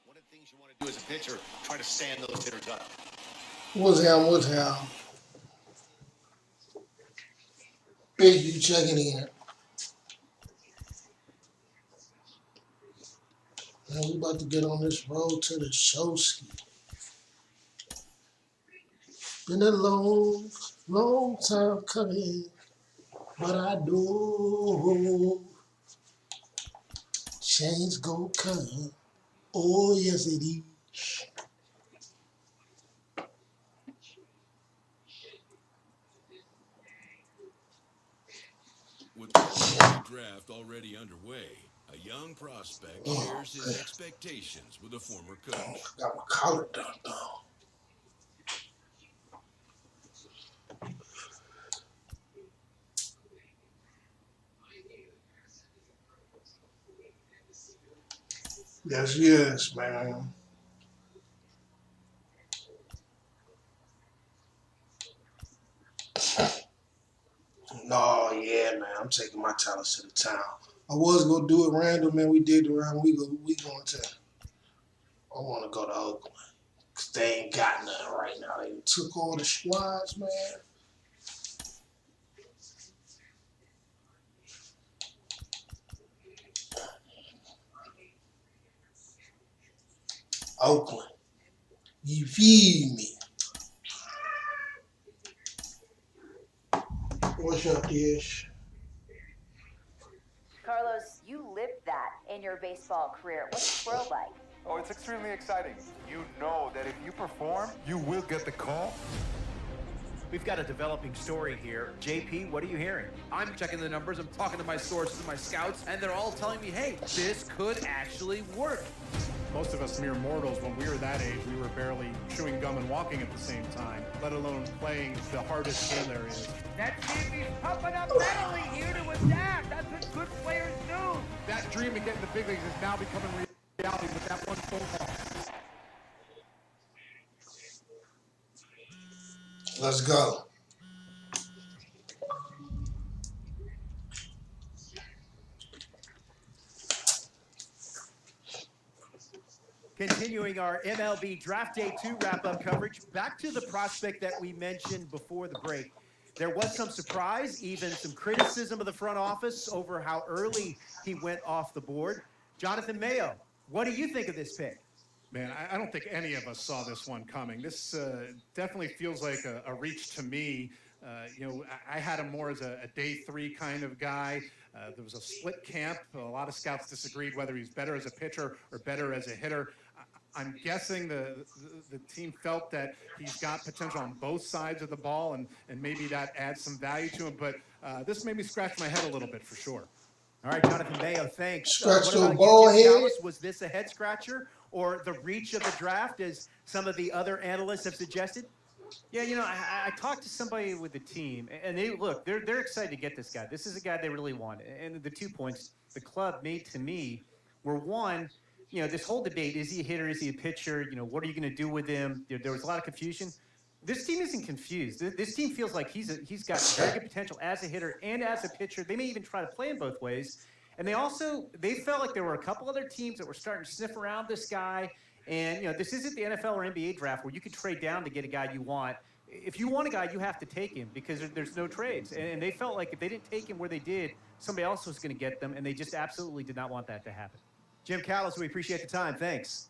One of the things you want to do as a pitcher, try to stand those hitters up. What's him? Big, you checking in. Man, we about to get on this road to the showski. Been a long, long time coming, but I do. Change go come. Oh, yes, it is. With the MLB draft already underway, a young prospect shares his expectations with a former coach. Got my collar done, though. Yes, man. No, yeah, man. I'm taking my talents to the town. I was gonna do it random, man. We did the round. We going to. I want to go to Oakland because they ain't got nothing right now. They took all the squads, man. Oakland, you feel me? What's up, Dish? Carlos, you lived that in your baseball career. What's the world like? Oh, it's extremely exciting. You know that if you perform, you will get the call. We've got a developing story here. JP, what are you hearing? I'm checking the numbers, I'm talking to my sources, my scouts, and they're all telling me, hey, this could actually work. Most of us mere mortals, when we were that age, we were barely chewing gum and walking at the same time, let alone playing the hardest game there is. That JP's pumping up mentally here to adapt. That's what good players do. That dream of getting the big leagues is now becoming reality with that one phone call. Let's go. Continuing our MLB Draft Day 2 wrap-up coverage, back to the prospect that we mentioned before the break. There was some surprise, even some criticism of the front office over how early he went off the board. Jonathan Mayo, what do you think of this pick? Man, I don't think any of us saw this one coming. This definitely feels like a reach to me. I had him more as a day 3 kind of guy. There was a split camp. A lot of scouts disagreed whether he's better as a pitcher or better as a hitter. I'm guessing the team felt that he's got potential on both sides of the ball, and maybe that adds some value to him. But this made me scratch my head a little bit for sure. All right, Jonathan Mayo, thanks. Scratch What the about ball you, Jim head. Callis? Was this a head scratcher or the reach of the draft, as some of the other analysts have suggested? Yeah, I talked to somebody with the team, and they're excited to get this guy. This is a guy they really want. And the 2 points the club made to me were, one, this whole debate, is he a hitter, is he a pitcher, what are you going to do with him? There was a lot of confusion. This team isn't confused. This team feels like he's got very good potential as a hitter and as a pitcher. They may even try to play him both ways. And they felt like there were a couple other teams that were starting to sniff around this guy. And, this isn't the NFL or NBA draft where you can trade down to get a guy you want. If you want a guy, you have to take him because there's no trades. And they felt like if they didn't take him where they did, somebody else was going to get them, and they just absolutely did not want that to happen. Jim Callis, we appreciate the time. Thanks.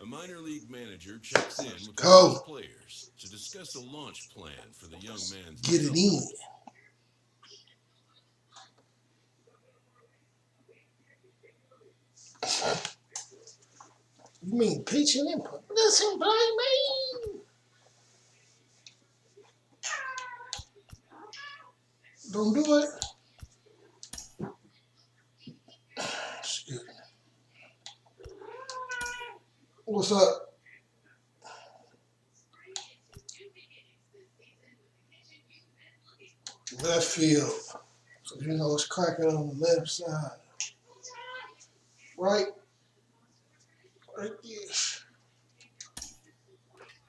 A minor league manager checks in with Go. players to discuss a launch plan for the young man's Get it in. You mean pitching input? Listen, play me. Don't do it. Excuse me. What's up? Left field. So it's cracking on the left side. Right? Right there.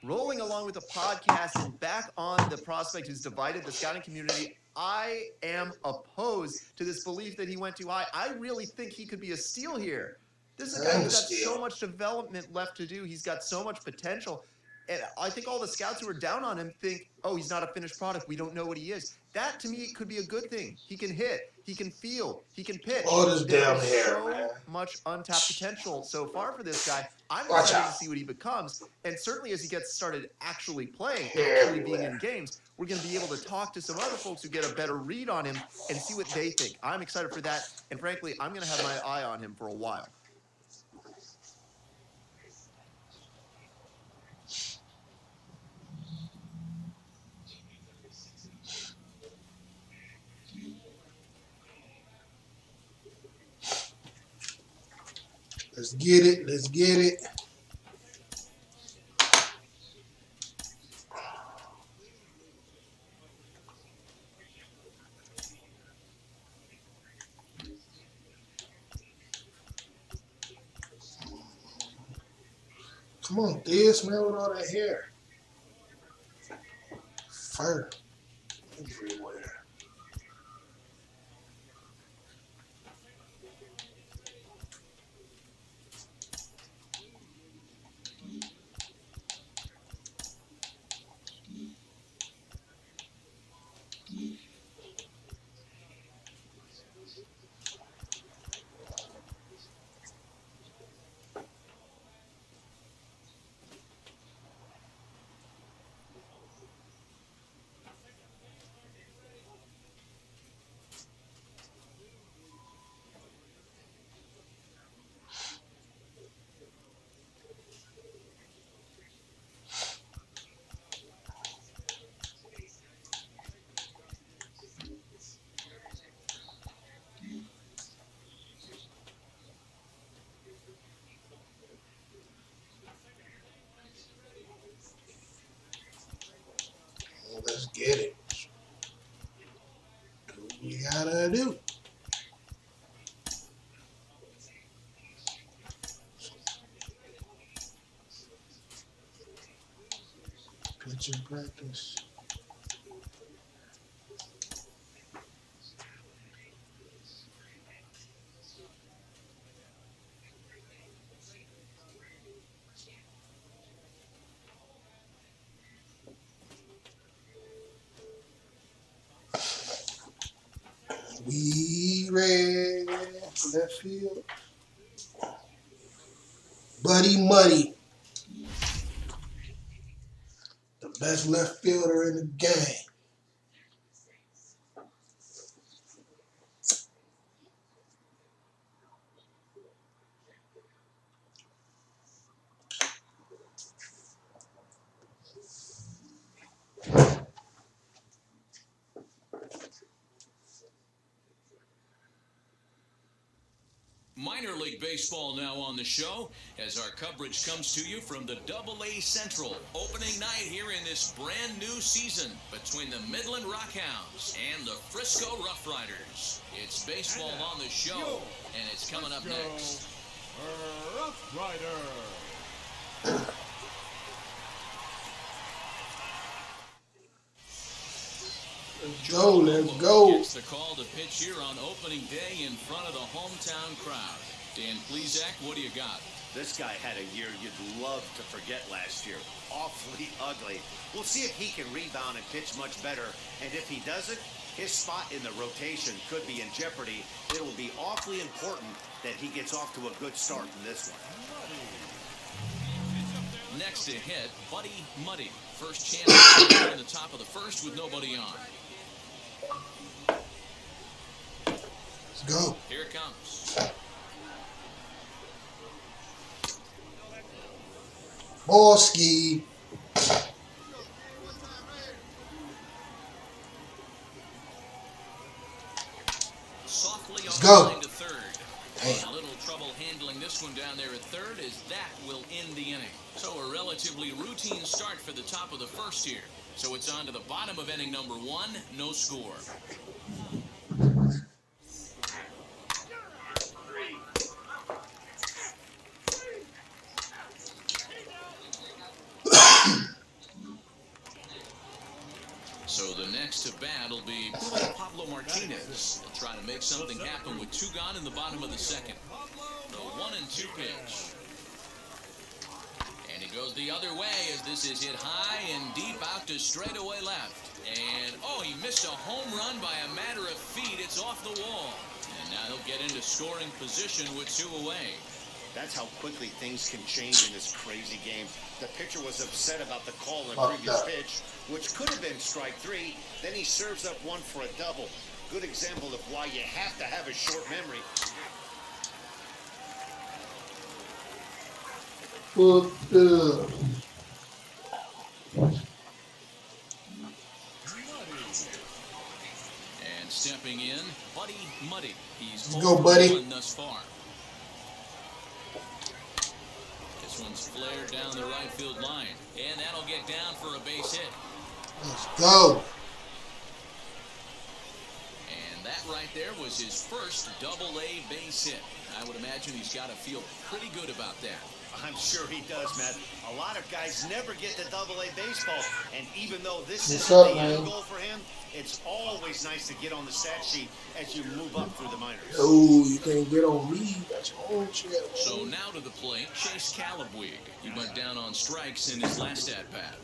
rolling along with the podcast and back on the prospect who's divided the scouting community. I am opposed to this belief that he went too high. I really think he could be a steal here. This is a guy who's got so much development left to do. He's got so much potential. And I think all the scouts who are down on him think, oh, he's not a finished product. We don't know what he is. That, to me, could be a good thing. He can hit. He can field. He can pitch. All this damn hair, so man. much untapped potential so far for this guy. I'm Watch excited out. to see what he becomes. And certainly as he gets started actually playing, Hair actually being everywhere. in games, we're going to be able to talk to some other folks who get a better read on him and see what they think. I'm excited for that. And frankly, I'm going to have my eye on him for a while. Let's get it. Let's get it. Come on, Diaz, man, with all that hair. Fur everywhere. Let's get it. Do what we gotta do. Pitching practice. We ready for left field. Buddy Muddy. The best left fielder in the game. Minor League Baseball now on the show as our coverage comes to you from the AA Central opening night here in this brand new season between the Midland Rockhounds and the Frisco Rough Riders. It's baseball on the show, and it's coming up next. Rough Rider. Let's go. Gets the call to pitch here on opening day in front of the hometown crowd. Dan Plesac, what do you got? This guy had a year you'd love to forget last year. Awfully ugly. We'll see if he can rebound and pitch much better. And if he doesn't, his spot in the rotation could be in jeopardy. It will be awfully important that he gets off to a good start in this one. Next to hit, Buddy Muddy. First chance in the top of the first with nobody on. Let's go. Here it comes. Borski. Softly Let's on go. the line to third. Damn. A little trouble handling this one down there at third as that will end the inning. So a relatively routine start for the top of the first here. So it's on to the bottom of inning number one, no score. Next to bat will be Pablo Martinez. He'll try to make something happen with 2 gone in the bottom of the second. The 1-2 pitch. And it goes the other way as this is hit high and deep out to straightaway left. And, oh, he missed a home run by a matter of feet. It's off the wall. And now he'll get into scoring position with 2 away. That's how quickly things can change in this crazy game. The pitcher was upset about the call in the previous pitch, which could have been strike 3. Then he serves up one for a double. Good example of why you have to have a short memory. And stepping in, Buddy Muddy. He's Let's go, Buddy. Thus far. This one's flared down the right field line, and that'll get down for a base hit. Let's go. And that right there was his first double-A base hit. I would imagine he's got to feel pretty good about that. I'm sure he does, Matt. A lot of guys never get to double-A baseball, and even though this isn't the end goal for him, it's always nice to get on the stat sheet as you move up through the minors. Oh, you can't get on me. That's your own shit. So now to the plate, Chase Calabwig. He went down on strikes in his last at-bat.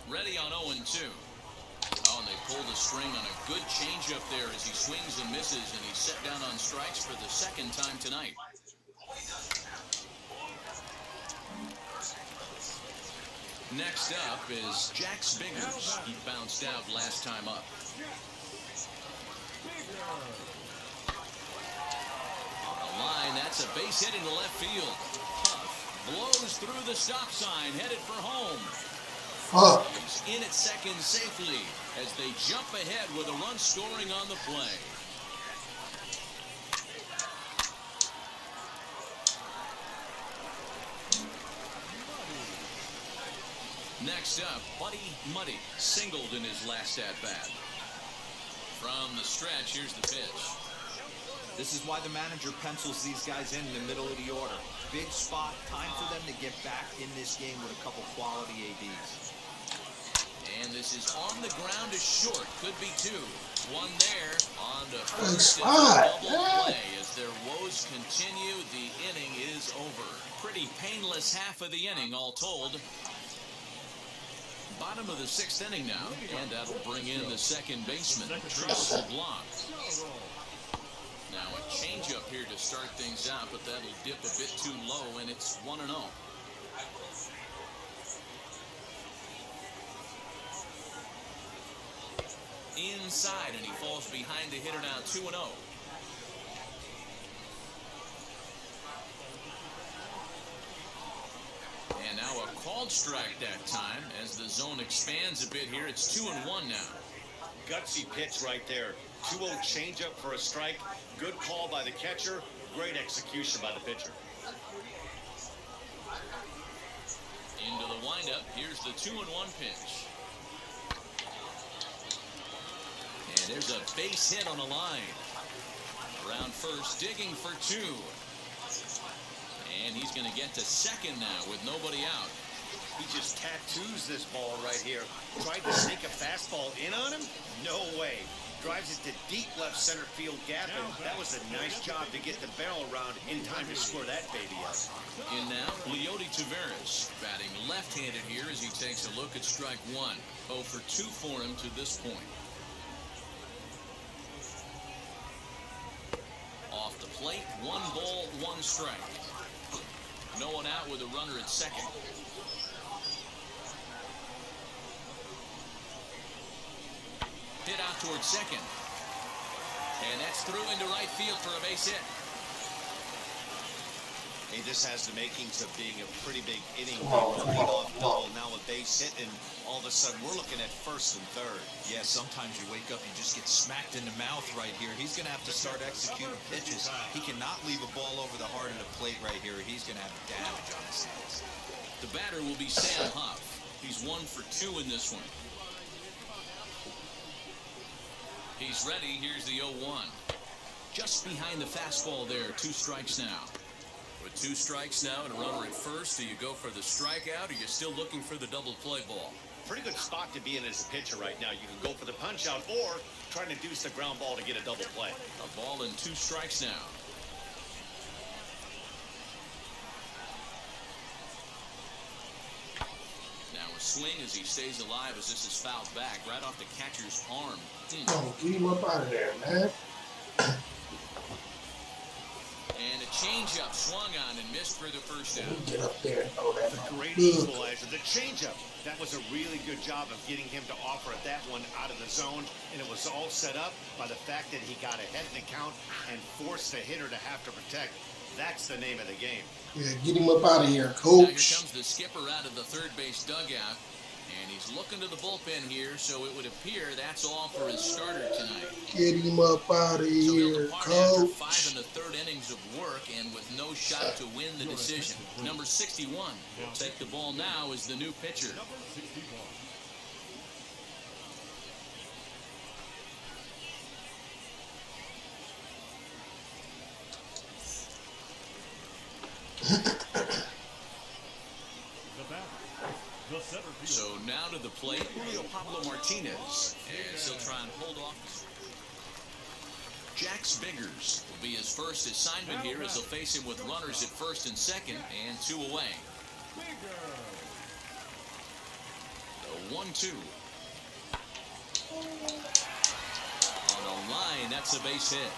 Ready on 0-2. Oh, and they pulled the string on a good changeup there as he swings and misses, and he's set down on strikes for the second time tonight. Next up is Jack Biggers. He bounced out last time up. On the line, that's a base hit into left field. Huff blows through the stop sign, headed for home. He's in at second safely as they jump ahead with a run scoring on the play. Next up, Buddy Muddy singled in his last at-bat. From the stretch, here's the pitch. This is why the manager pencils these guys in the middle of the order. Big spot, time for them to get back in this game with a couple quality ABs. And this is on the ground is short. Could be 2. One there on the first double play. As their woes continue, the inning is over. Pretty painless half of the inning, all told. Bottom of the 6th inning now, and that'll bring in the second baseman, Travis LeBlanc. Now a changeup here to start things out, but that'll dip a bit too low, and it's 1-0. Inside, and he falls behind the hitter now, 2-0. And now a called strike that time as the zone expands a bit here. It's 2-1 now. Gutsy pitch right there. 2-0 changeup for a strike. Good call by the catcher. Great execution by the pitcher. Into the windup. Here's the 2-1 pitch. And there's a base hit on the line. Around first, digging for 2. And he's going to get to second now with nobody out. He just tattoos this ball right here. Tried to sneak a fastball in on him? No way. Drives it to deep left center field gap, and that was a nice job to get the barrel around in time to score that baby up. And now, Leody Taveras batting left-handed here as he takes a look at strike 1. 0 for 2 for him to this point. Off the plate, 1 ball, 1 strike. No one out with a runner at second. Hit out towards second. And that's through into right field for a base hit. Hey, this has the makings of being a pretty big inning. Leadoff double, now a base hit, and all of a sudden we're looking at first and third. Yeah, sometimes you wake up, you just get smacked in the mouth right here. He's going to have to start executing pitches. He cannot leave a ball over the heart of the plate right here. He's going to have damage on his hands. The batter will be Sam Huff. He's 1 for 2 in this one. He's ready. Here's the 0-1. Just behind the fastball there. 2 strikes now. With 2 strikes now and a runner at first, do you go for the strikeout or are you still looking for the double play ball? Pretty good spot to be in as a pitcher right now. You can go for the punch out or try to deuce the ground ball to get a double play. A ball and 2 strikes now. Now a swing as he stays alive as this is fouled back right off the catcher's arm. Oh, get him up out of there, man. And a changeup swung on and missed for the first out. Get up there and throw that. Great equalizer. The changeup. That was a really good job of getting him to offer at that one out of the zone. And it was all set up by the fact that he got ahead in the count and forced the hitter to have to protect. That's the name of the game. Yeah, get him up out of here, Now here coach. comes the skipper out of the third base dugout. And he's looking to the bullpen here, so it would appear that's all for his starter tonight. Get him up out of So he'll here, depart after 5 coach.1/3 innings of work and with no shot to win the decision. Number 61 will take the ball now as the new pitcher. So now to the plate, Julio Pablo Martinez, as he'll try and hold off. Jax Biggers will be his first assignment here as he'll face him with runners at first and second and 2 away. The 1-2. On a line, that's a base hit.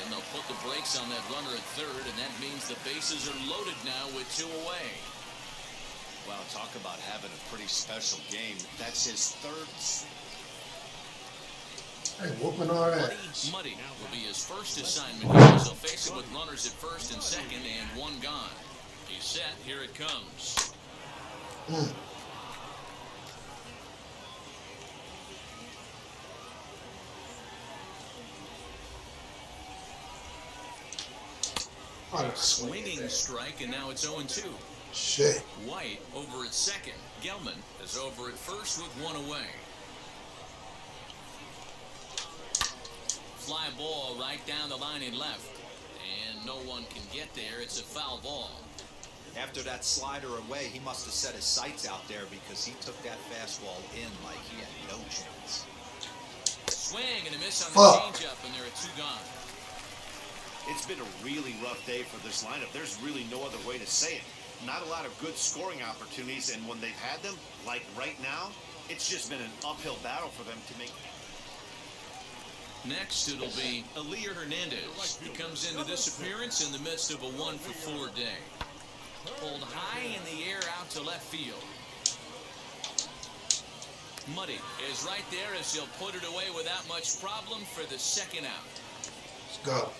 And they'll put the brakes on that runner at third, and that means the bases are loaded now with 2 away. Wow, talk about having a pretty special game. That's his third. Hey, whooping our ass. Muddy will be his first assignment here as he'll face him with runners at first and second and 1 gone. He's set. Here it comes. Swinging strike, and now it's 0-2. Shit. White over at second. Gelman is over at first with 1 away. Fly ball right down the line in left. And no one can get there. It's a foul ball. After that slider away, he must have set his sights out there because he took that fastball in like he had no chance. Swing and a miss on the changeup, and there are 2 gone. It's been a really rough day for this lineup. There's really no other way to say it. Not a lot of good scoring opportunities, and when they've had them, like right now, it's just been an uphill battle for them to make. Next, it'll be Elier Hernandez. He comes into this appearance in the midst of a 1-for-4 day. Pulled high in the air out to left field. Muddy is right there as he'll put it away without much problem for the second out. Let's go.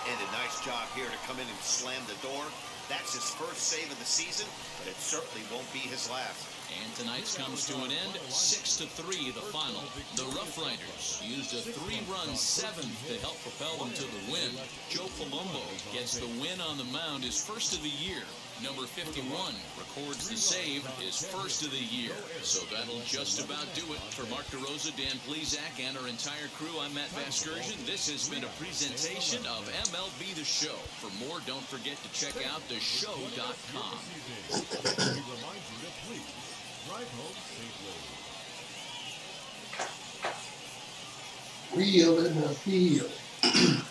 And a nice job here to come in and slam the door. That's his first save of the season, but it certainly won't be his last. And tonight's comes to an end, 6-3 the final. The Rough Riders used a 3-run 7th to help propel them to the win. Joe Palumbo gets the win on the mound, his first of the year. Number 51 records the save, his first of the year. So that'll just about do it. For Mark DeRosa, Dan Plezak, and our entire crew, I'm Matt Vasgersian. This has been a presentation of MLB The Show. For more, don't forget to check out theshow.com. Drive home safely. Real in the field. The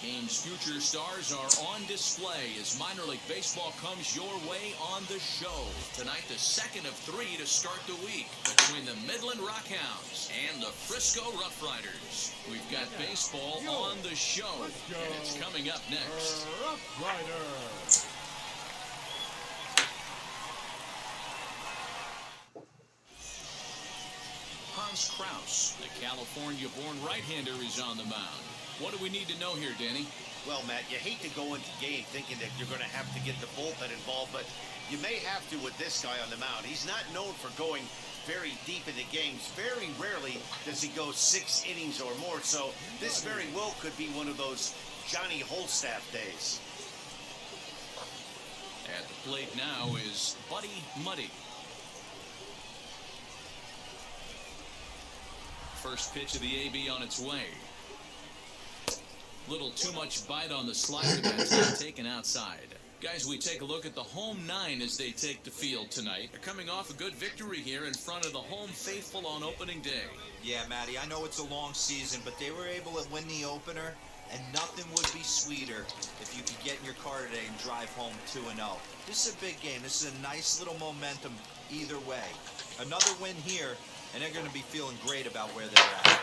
game's future stars are on display as minor league baseball comes your way on the show. Tonight, the second of 3 to start the week between the Midland Rockhounds and the Frisco Rough Riders. We've got baseball on the show, and it's coming up next. Rough Riders. Hans Kraus, the California-born right-hander, is on the mound. What do we need to know here, Danny? Well, Matt, you hate to go into game thinking that you're going to have to get the bullpen involved, but you may have to with this guy on the mound. He's not known for going very deep into games. Very rarely does he go 6 innings or more, so this very well could be one of those Johnny Holstaff days. At the plate now is Buddy Muddy. First pitch of the AB on its way. Little too much bite on the slider. That's taken outside. Guys, we take a look at the home 9 as they take the field tonight. They're coming off a good victory here in front of the home faithful on opening day. Yeah, Matty, I know it's a long season, but they were able to win the opener, and nothing would be sweeter if you could get in your car today and drive home 2-0. This is a big game. This is a nice little momentum either way. Another win here, and they're going to be feeling great about where they're at.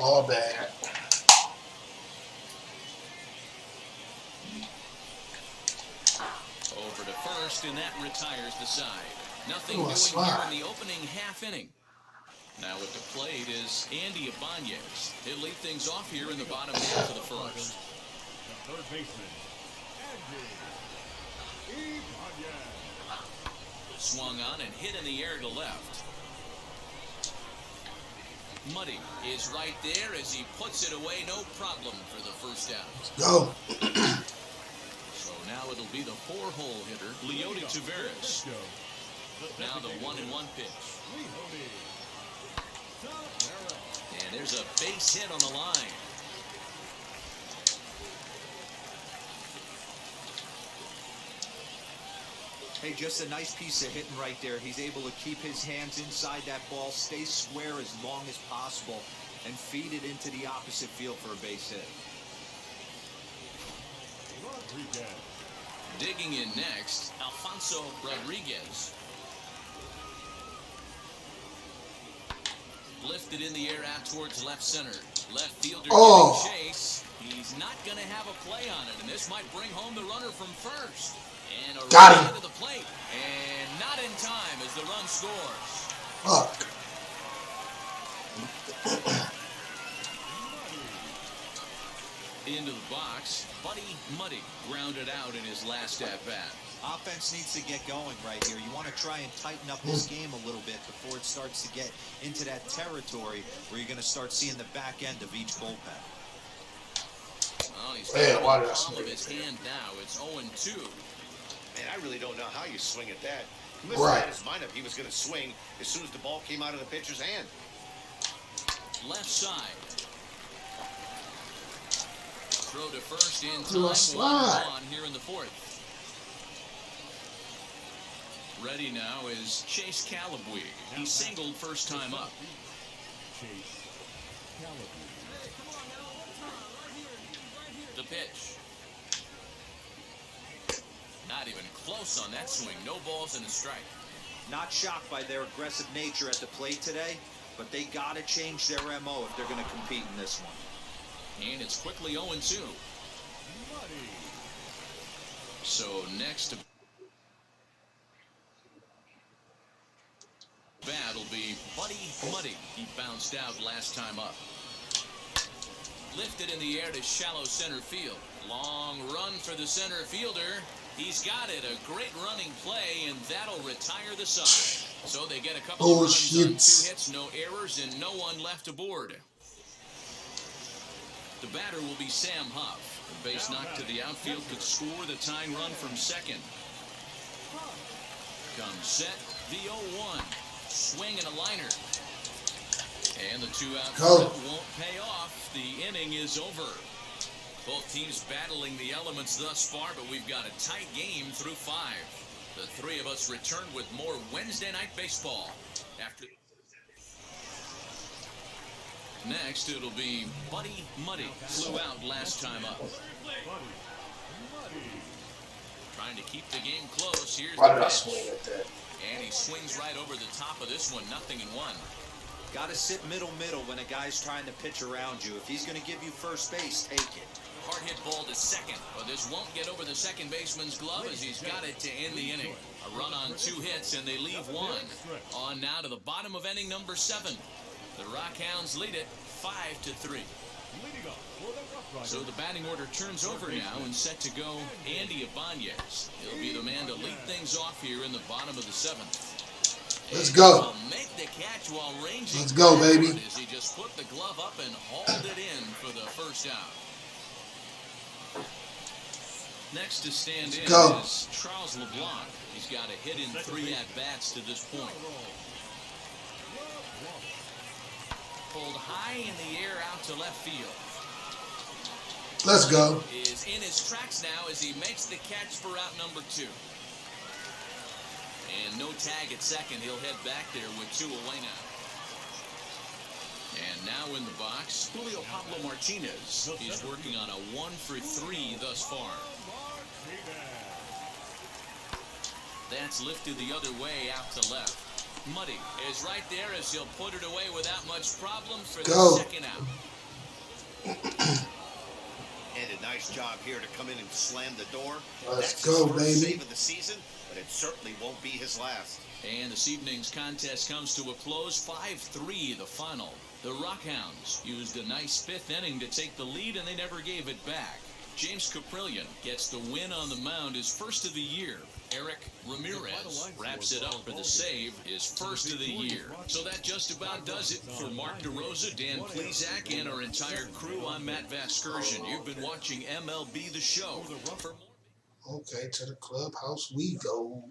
All bad. Over to first, and that retires the side. Nothing Ooh, doing slide. here in the opening half inning. Now at the plate is Andy Ibanez. He'll lead things off here in the bottom half of the first. The third baseman, Andy Ibanez. Swung on and hit in the air to left. Muddy is right there as he puts it away, no problem for the first out. Go. So now it'll be the 4-hole hitter, Leody Taveras. Now the 1-1 pitch. And there's a base hit on the line. Hey, just a nice piece of hitting right there. He's able to keep his hands inside that ball, stay square as long as possible, and feed it into the opposite field for a base hit. Digging in next, Alfonso Rodriguez. Lifted in the air out towards left center. Left fielder giving chase. He's not going to have a play on it, and this might bring home the runner from first. And a Got him. to the plate, and not in time as the run scores. Fuck. Into the box, Buddy Muddy grounded out in his last at-bat. Offense needs to get going right here. You want to try and tighten up this game a little bit before it starts to get into that territory where you're going to start seeing the back end of each bullpen. Oh, he's got the palm of his hand now. It's 0-2. Man, I really don't know how you swing at that. He must Right. have had his mind up. He was going to swing as soon as the ball came out of the pitcher's hand. Left side. Throw to first in Do a time. slide. 1-1 here in the fourth. Ready now is Chase Calabwe. He singled first time up. The pitch. Not even close on that swing. No balls and a strike. Not shocked by their aggressive nature at the plate today, but they got to change their MO if they're going to compete in this one. And it's quickly 0-2. So next bat will be Buddy Muddy. He bounced out last time up. Lifted in the air to shallow center field. Long run for the center fielder. He's got it. A great running play, and that'll retire the side. So they get a couple of runs on 2 hits, no errors, and no one left aboard. The batter will be Sam Huff. The base knock to the outfield could score the tying run from second. Comes set, the 0-1. Swing and a liner. And the 2-out flip won't pay off. The inning is over. Both teams battling the elements thus far, but we've got a tight game through 5. The three of us return with more Wednesday Night Baseball. Next, it'll be Buddy Muddy. Flew out last time up. Trying to keep the game close. Here's Why the did I pitch. swing at that? And he swings right over the top of this one. 0-1. Got to sit middle when a guy's trying to pitch around you. If he's going to give you first base, take it. Hard hit ball to second. But this won't get over the second baseman's glove as he's got it to end the inning. A run on 2 hits, and they leave 1. On now to the bottom of inning number 7. The Rockhounds lead it 5-3. So the batting order turns over now and set to go Andy Ibanez. He'll be the man to lead things off here in the bottom of the 7th. Let's go. Make the catch while ranging. Let's go, baby. As he just put the glove up and hauled it in for the first out. Next to stand in Go. is Charles LeBlanc. He's got a hit in 3 at-bats to this point. Pulled high in the air out to left field. Let's go. Is in his tracks now as he makes the catch for out number 2. And no tag at second. He'll head back there with 2 away now. And now in the box, Julio Pablo Martinez. He's working on a 1-for-3 thus far. That's lifted the other way out to left. Muddy is right there as he'll put it away without much problem for the second out. And a nice job here to come in and slam the door. Let's That's go, his first baby. save of the season, but it certainly won't be his last. And this evening's contest comes to a close, 5-3 the final. The Rockhounds used a nice 5th inning to take the lead, and they never gave it back. James Caprillion gets the win on the mound, his first of the year. Eric Ramirez wraps it up for the save, his first of the year. So that just about does it for Mark DeRosa, Dan Plesac, and our entire crew. I'm Matt Vasgersian. You've been watching MLB The Show. Okay, to the clubhouse we go.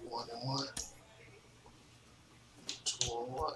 One and one. 2 and 1.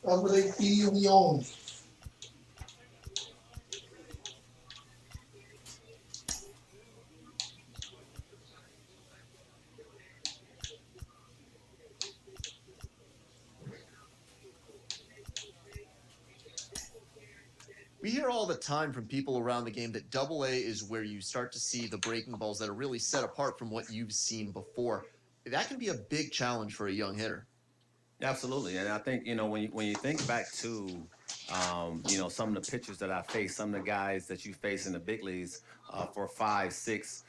Whatever they feel me on. We hear all the time from people around the game that Double A is where you start to see the breaking balls that are really set apart from what you've seen before. That can be a big challenge for a young hitter. Absolutely, and I think when you think back to some of the pitchers that I faced, some of the guys that you face in the big leagues for 5, 6,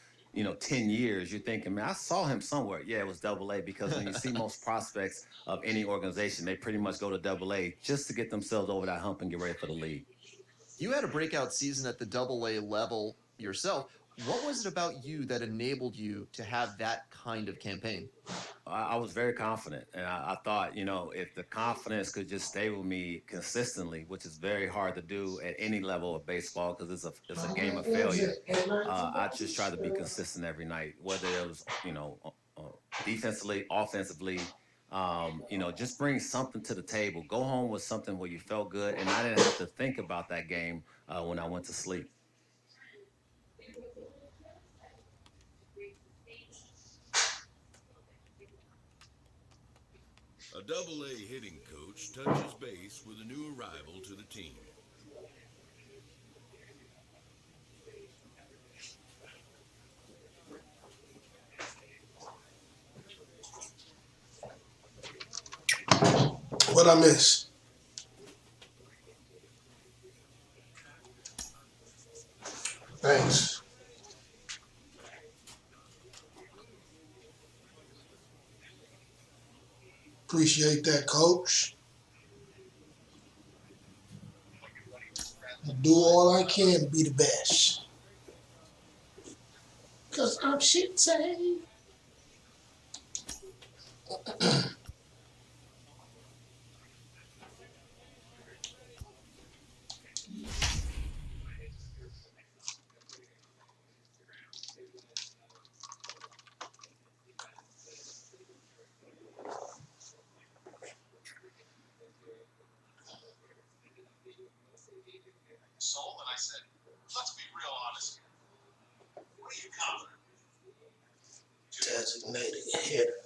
10 years, you're thinking, man, I saw him somewhere. Yeah, it was Double A, because when you see most prospects of any organization, they pretty much go to Double A just to get themselves over that hump and get ready for the league. You had a breakout season at the Double A level yourself. What was it about you that enabled you to have that kind of campaign? I was very confident, and I thought, if the confidence could just stay with me consistently, which is very hard to do at any level of baseball because it's a game of failure. I just try to be consistent every night, whether it was, defensively, offensively. Just bring something to the table. Go home with something where you felt good, and I didn't have to think about that game when I went to sleep. A Double A hitting coach touches base with a new arrival to the team. What I miss? Thanks. Appreciate that, Coach. I'll do all I can to be the best. Because I'm shit saved. And I said, let's be real honest here. What are you confident? Designated hitter.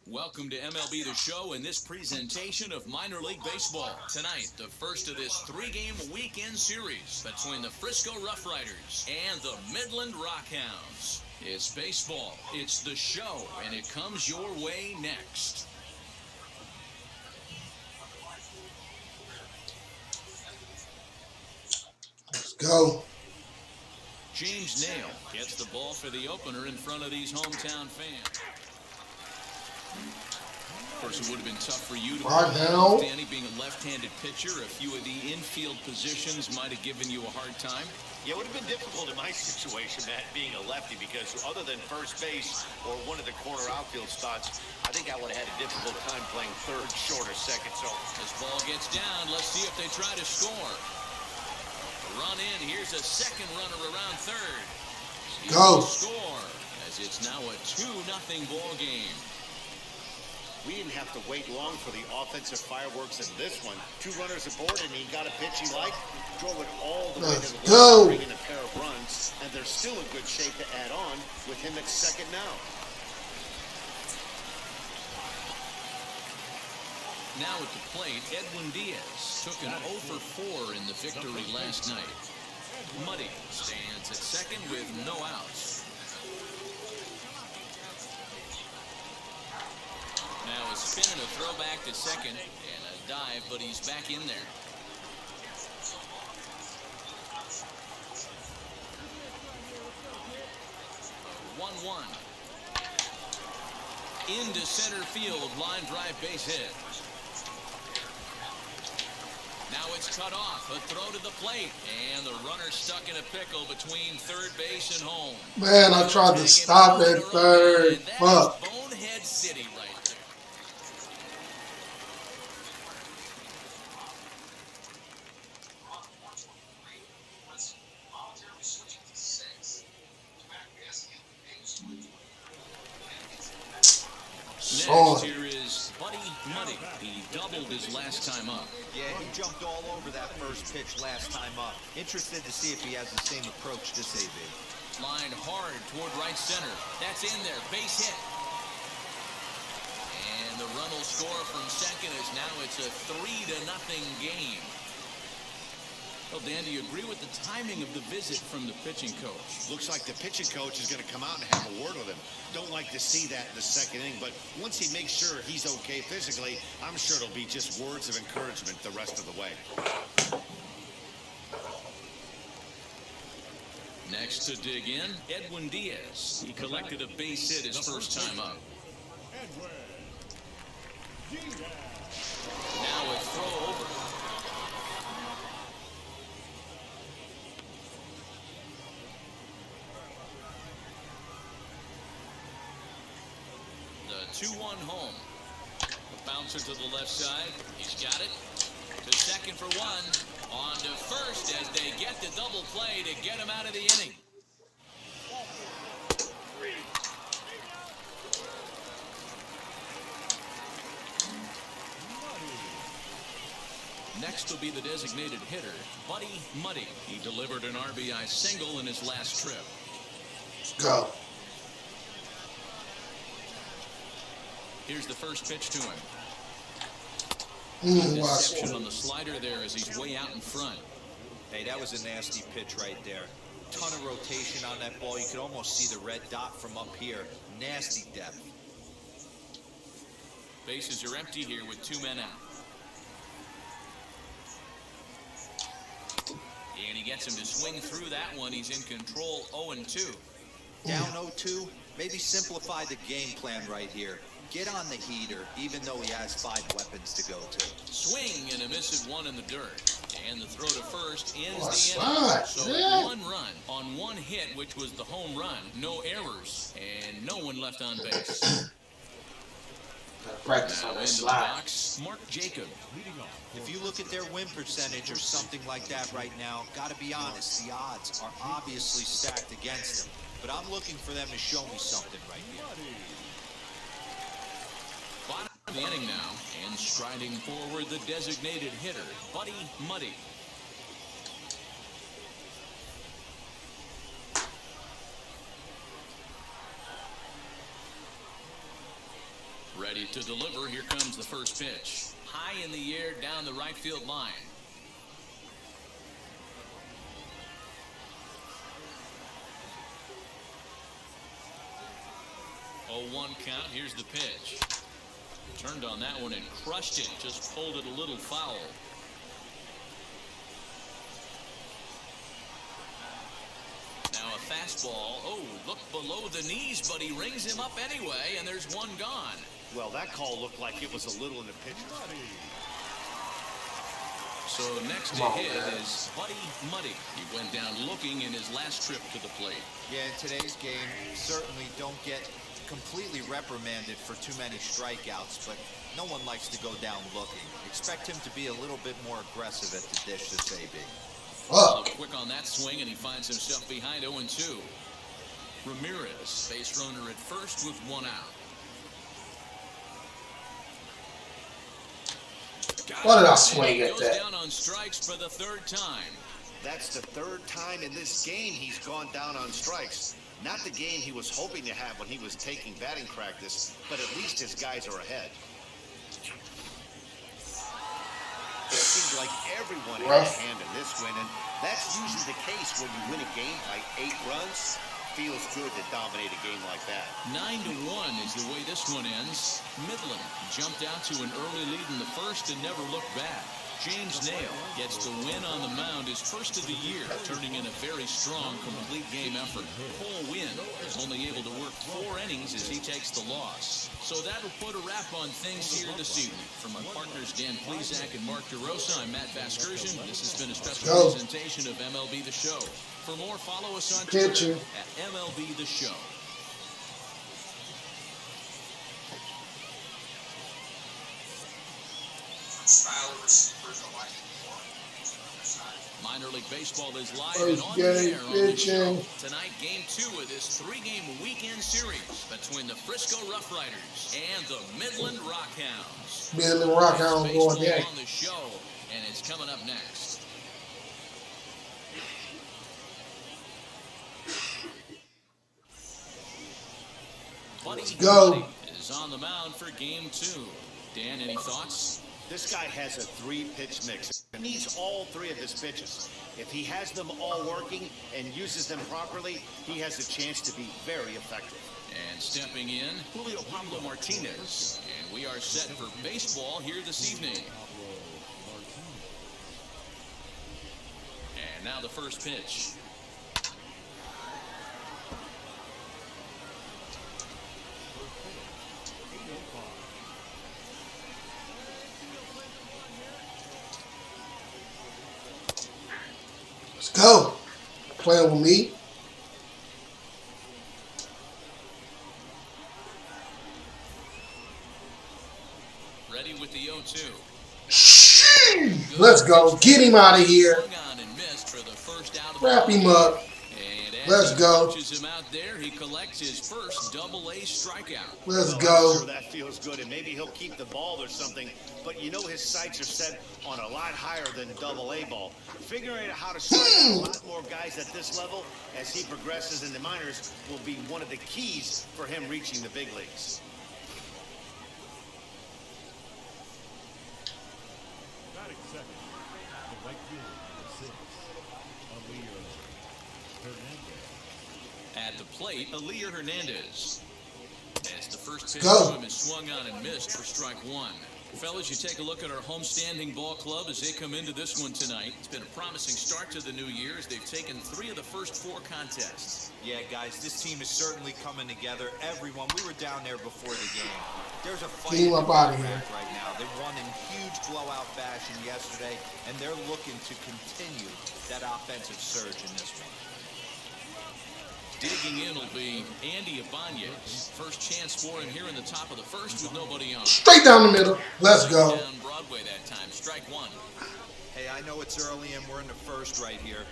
Welcome to MLB The Show and this presentation of minor league baseball. Tonight, the first of this three-game weekend series between the Frisco Rough Riders and the Midland Rockhounds. It's baseball, it's The Show, and it comes your way next. Let's go. James Nail gets the ball for the opener in front of these hometown fans. Of course, it would have been tough for you to now. Danny, being a left-handed pitcher. A few of the infield positions might have given you a hard time. Yeah, it would have been difficult in my situation, Matt, being a lefty, because other than first base or one of the corner outfield spots, I think I would have had a difficult time playing third, short, or second. So this ball gets down. Let's see if they try to score. Run in. Here's a second runner around third. Go. Score, as it's now a 2-0 ball game. We didn't have to wait long for the offensive fireworks in this one. 2 runners aboard, and he got a pitch he liked, drove it all the way to the wall, bringing a pair of runs, and they're still in good shape to add on with him at second now. Now at the plate, Edwin Diaz took an 0 for 4 in the victory last night. Muddy stands at second with no outs. Now a spin and a throw back to second, and a dive, but he's back in there. A 1-1. Into center field, line drive base hit. Now it's cut off, a throw to the plate, and the runner stuck in a pickle between third base and home. Man, I tried to stop at third. Fuck. Bonehead City right there. Next here is Buddy Muddy. He doubled his last time up. Yeah, he jumped all over that first pitch last time up. Interested to see if he has the same approach this AB. Line hard toward right center. That's in there. Base hit. And the run will score from second as now it's a 3-0 game. Well, Dan, do you agree with the timing of the visit from the pitching coach? Looks like the pitching coach is going to come out and have a word with him. Don't like to see that in the second inning, but once he makes sure he's okay physically, I'm sure it'll be just words of encouragement the rest of the way. Next to dig in, Edwin Diaz. He collected a base hit his first time up. Now a throw over. The 2-1 home. The bouncer to the left side. He's got it. To second for one. On to first as they get the double play to get him out of the inning. Next will be the designated hitter, Buddy Muddy. He delivered an RBI single in his last trip. Let's go. Here's the first pitch to him. Watch. Deception on the slider there as he's way out in front. Hey, that was a nasty pitch right there. Ton of rotation on that ball. You could almost see the red dot from up here. Nasty depth. Bases are empty here with 2 men out. And he gets him to swing through that one. He's in control, 0-2. Down 0-2, maybe simplify the game plan right here. Get on the heater, even though he has 5 weapons to go to. Swing and a miss at 1 in the dirt. And the throw to first ends Oh, the inning. So 1 run on 1 hit, which was the home run. No errors and no one left on base. Practice on that slide. Box, Mark Jacob leading off. If you look at their win percentage or something like that right now, gotta be honest, the odds are obviously stacked against them. But I'm looking for them to show me something right here. Bottom of the inning now, and striding forward the designated hitter, Buddy Muddy. Ready to deliver. Here comes the first pitch. High in the air down the right field line. 0-1 count. Here's the pitch. Turned on that one and crushed it. Just pulled it a little foul. Now a fastball. Oh, look below the knees, but he rings him up anyway, and there's 1 gone. Well, that call looked like it was a little in the pitcher's. So next to hit is Buddy Muddy. He went down looking in his last trip to the plate. Yeah, in today's game, certainly don't get completely reprimanded for too many strikeouts, but no one likes to go down looking. Expect him to be a little bit more aggressive at the dish this AB. Oh. Quick on that swing, and he finds himself behind 0-2. Ramirez, base runner at first with 1 out. Why did I swing at goes that? Down on strikes for the 3rd time. That's the 3rd time in this game he's gone down on strikes. Not the game he was hoping to have when he was taking batting practice, but at least his guys are ahead. It seems like everyone had a hand in this win, and that's usually the case when you win a game by 8 runs. Feels good to dominate a game like that. 9-1 is the way this one ends. Midland jumped out to an early lead in the first and never looked back. James Nail gets the win on the mound, his first of the year, turning in a very strong complete game effort. Cole Winn is only able to work 4 innings as he takes the loss. So that'll put a wrap on things here this evening. For my partners Dan Plesac and Mark DeRosa, I'm Matt Vasgersian. This has been a special presentation of MLB The Show. For more, follow us on Twitter at MLB The Show. Style of receivers I like it more. Minor League Baseball is live and on the air on the show. Tonight, Game 2 of this 3-game weekend series between the Frisco Rough Riders and the Midland Rockhounds. Midland Rockhounds going there. On the show, and it's coming up next. Let's go. Is on the mound for Game 2. Dan, any thoughts? This guy has a 3-pitch mix. He needs all 3 of his pitches. If he has them all working and uses them properly, he has a chance to be very effective. And stepping in, Julio Pablo Martinez. And we are set for baseball here this evening. And now the first pitch. Let's go. Playing with me. Ready with the 0-2. Let's go. Get him out of here. Wrap him up. Let's go. Him out there. He collects his first AA strikeout. Let's go. I'm sure that feels good, and maybe he'll keep the ball or something. But you know his sights are set on a lot higher than AA ball. Figuring out how to strike out a lot more guys at this level as he progresses in the minors will be one of the keys for him reaching the big leagues. At the plate, Aleer Hernandez. As the First pitch Go. to him is swung on and missed for strike one. Fellas, you take a look at our homestanding ball club as they come into this one tonight. It's been a promising start to the new year as they've taken 3 of the first 4 contests. Yeah, guys, this team is certainly coming together. Everyone, we were down there before the game. There's a fight Get him up out of here. right now. They won in huge blowout fashion yesterday, and they're looking to continue that offensive surge in this one. Digging in will be Andy Ibanez. First chance for him here in the top of the first with nobody on. Straight down the middle. Let's go. Down Broadway that time. Strike one. Hey, I know it's early and we're in the first right here,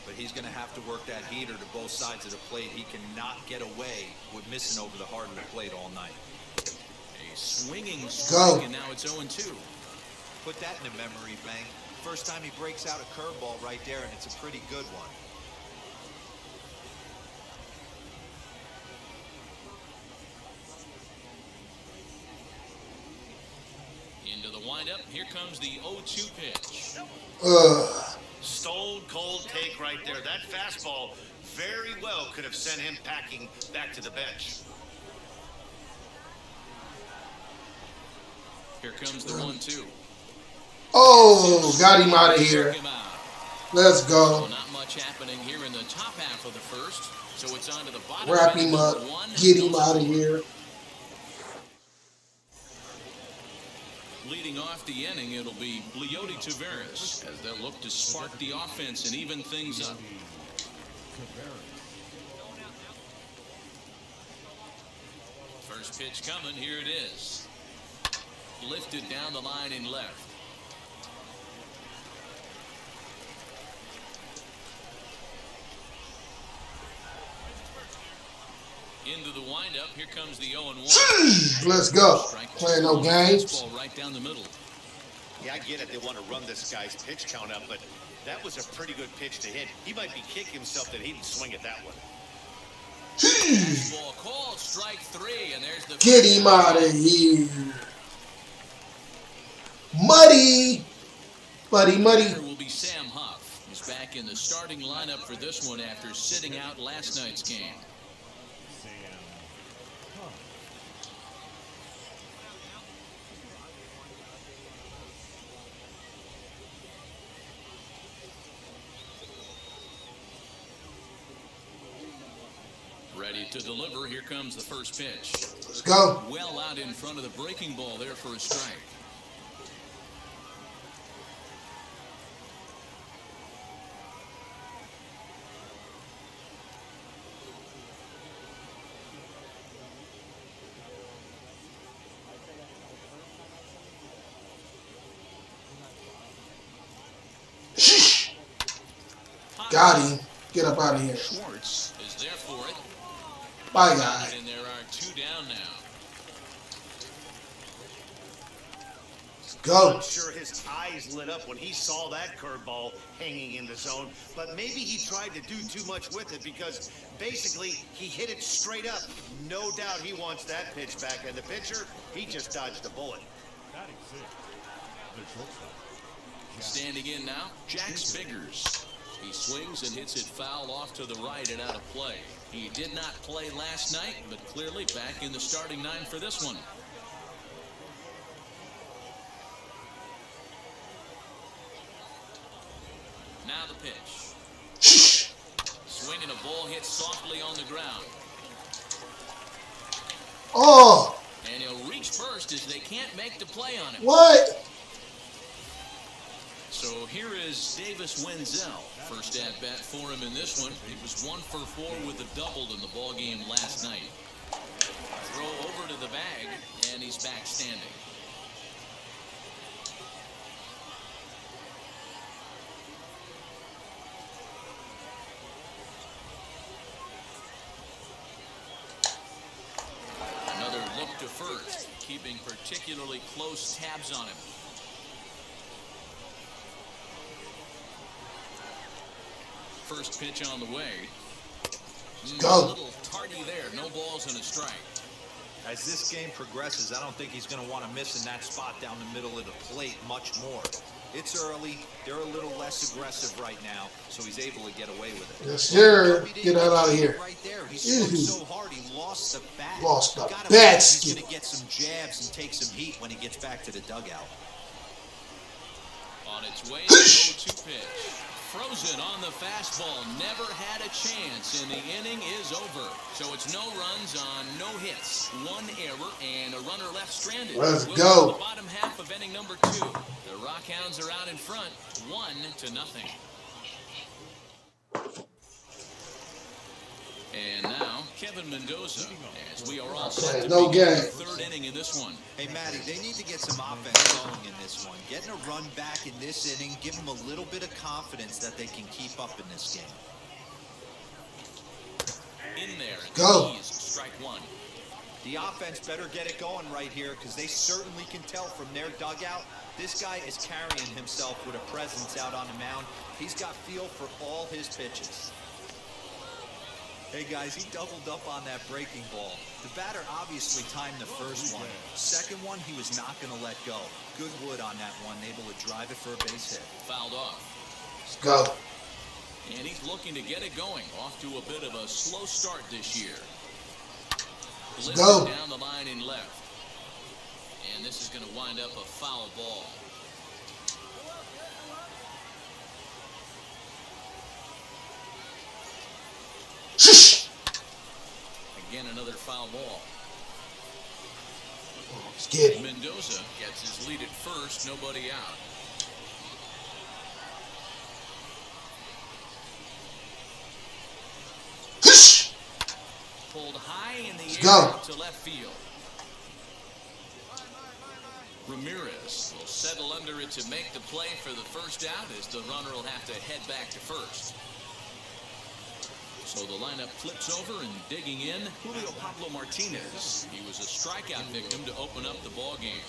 but he's going to have to work that heater to both sides of the plate. He cannot get away with missing over the heart of the plate all night. A swinging swing, and now it's 0-2. Put that in a memory bank. First time he breaks out a curveball right there, and it's a pretty good one. Into the windup. Here comes the 0-2 pitch. Stone cold take right there. That fastball very well could have sent him packing back to the bench. Here comes the 1-2. Oh, got him out of here. Let's go. So not much happening here in the top half of the first. So it's on to the bottom. Wrap him up. Get him out of here. Leading off the inning, it'll be Leody Taveras as they'll look to spark the offense and even things up. First pitch coming. Here it is. Lifted down the line in left. Into the windup. Here comes the 0-1. Let's go. Playing no games. Right down the middle. Yeah, I get it. They want to run this guy's pitch count up, but that was a pretty good pitch to hit. He might be kicking himself that he didn't swing at that one. Ball called, strike 3, and there's the Get him out of here. Muddy. Muddy. Will be Sam Huff. He's back in the starting lineup for this one after sitting out last night's game. Ready to deliver. Here comes the first pitch. Let's go. Well out in front of the breaking ball there for a strike. Got him. Get up out of here. Schwartz is there for it. Bye, guy. And there are 2 down now. Go. I'm sure his eyes lit up when he saw that curveball hanging in the zone, but maybe he tried to do too much with it because basically he hit it straight up. No doubt he wants that pitch back, and the pitcher, he just dodged a bullet. Standing in now, Jack Spiggers. He swings and hits it foul off to the right and out of play. He did not play last night, but clearly back in the starting 9 for this one. Now the pitch. Swinging a ball hit softly on the ground. Oh. And he'll reach first as they can't make the play on him. What? So here is Davis Wenzel. First at bat for him in this one. He was 1 for 4 with a double in the ball game last night. Throw over to the bag, and he's back standing. Another look to first, keeping particularly close tabs on him. First pitch on the way. Go. A little tardy there. No balls and a strike. As this game progresses, I don't think he's going to want to miss in that spot down the middle of the plate much more. It's early. They're a little less aggressive right now, so he's able to get away with it. Yes, sir. Get that out of here. Right there. He swung so hard he lost lost the bat. Lost the Gotta bat. believe he's going to get some jabs and take some heat when he gets back to the dugout. On its way, the 0-2 pitch. Frozen on the fastball. Never had a chance, and the inning is over. So it's no runs on no hits. One error and a runner left stranded. Let's We'll go. to the bottom half of inning number 2. The Rockhounds are out in front, 1-0. And now, Kevin Mendoza, as we are all set to No begin game. the third inning in this one. Hey, Matty, they need to get some offense going in this one. Getting a run back in this inning, give them a little bit of confidence that they can keep up in this game. In there, Go. Diaz, strike one. The offense better get it going right here because they certainly can tell from their dugout this guy is carrying himself with a presence out on the mound. He's got feel for all his pitches. Hey guys, he doubled up on that breaking ball. The batter obviously timed the first one. Second one, he was not going to let go. Good wood on that one, able to drive it for a base hit. Fouled off. Let's go. And he's looking to get it going. Off to a bit of a slow start this year. Let's go. Down the line in left. And this is going to wind up a foul ball. Again, another foul ball. Let's get it. Mendoza gets his lead at first, nobody out. Pulled high in the air to left field. Ramirez will settle under it to make the play for the first out as the runner will have to head back to first. So the lineup flips over and digging in, Julio Pablo Martinez. He was a strikeout victim to open up the ball game.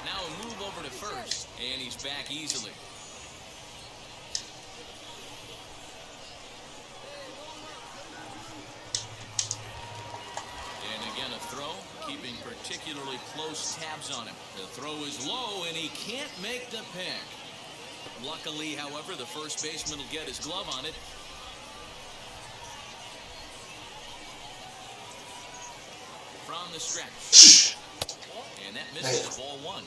Now a move over to first, and he's back easily. And again a throw, keeping particularly close tabs on him. The throw is low, and he can't make the pick. Luckily, however, the first baseman will get his glove on it. From the stretch. And that misses ball one.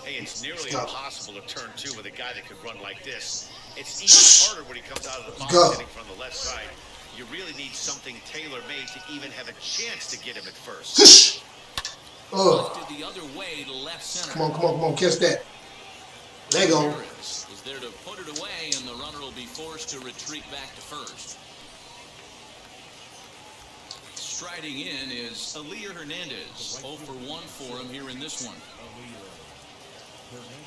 Hey, it's nearly impossible to turn two with a guy that could run like this. It's even harder when he comes out of the box hitting from the left side. You really need something tailor-made to even have a chance to get him at first. Lifted the other way to left center. Come on, catch that. There you go. Is there to put it away, and the runner will be forced to retreat back to first. Striding in is Elier Hernandez. 0 for 1 for him here in this one.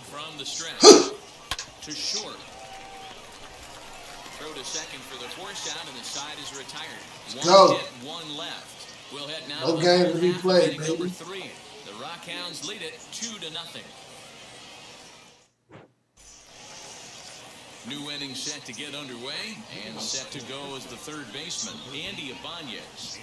From the stretch to short. Throw to second for the force out, and the side is retired. One hit, one left. We'll head now no game to be played, baby. Number 3. The Rockhounds lead it 2-0. New inning set to get underway, and set to go as the third baseman, Andy Ibanez.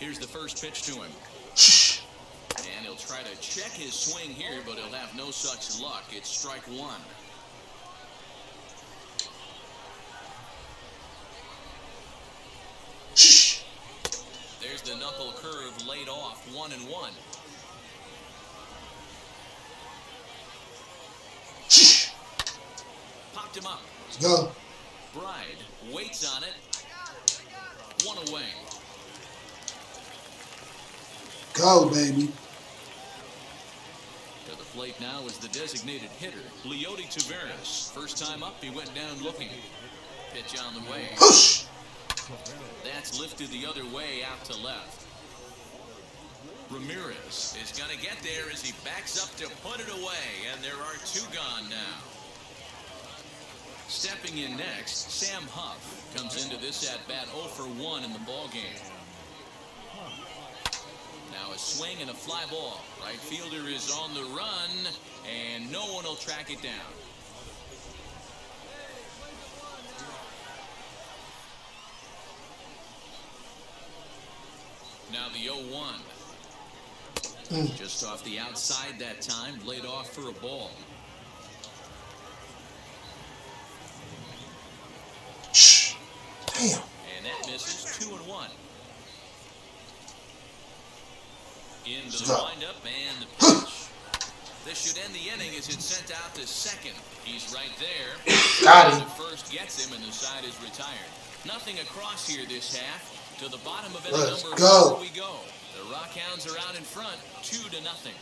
Here's the first pitch to him. And he'll try to check his swing here, but he'll have no such luck. It's strike one. There's the knuckle curve laid off, 1-1. Popped him up. Let's go. Bride waits on it. One away. Go, baby. To the plate now is the designated hitter, Leody Taveras. First time up, he went down looking. Pitch on the way. Push. That's lifted the other way out to left. Ramirez is going to get there as he backs up to put it away, and there are 2 gone now. Stepping in next, Sam Huff comes into this at-bat 0 for 1 in the ballgame. Now a swing and a fly ball. Right fielder is on the run, and no one will track it down. the 0-1. Just off the outside that time, laid off for a ball. Damn. And that misses 2-1. Into the windup and the pitch. This should end the inning as it's sent out to second. He's right there. Got him. The first gets him and the side is retired. Nothing across here this half. To the bottom of inning Let's number go. 4 we go. The Rockhounds are out in front, 2-0.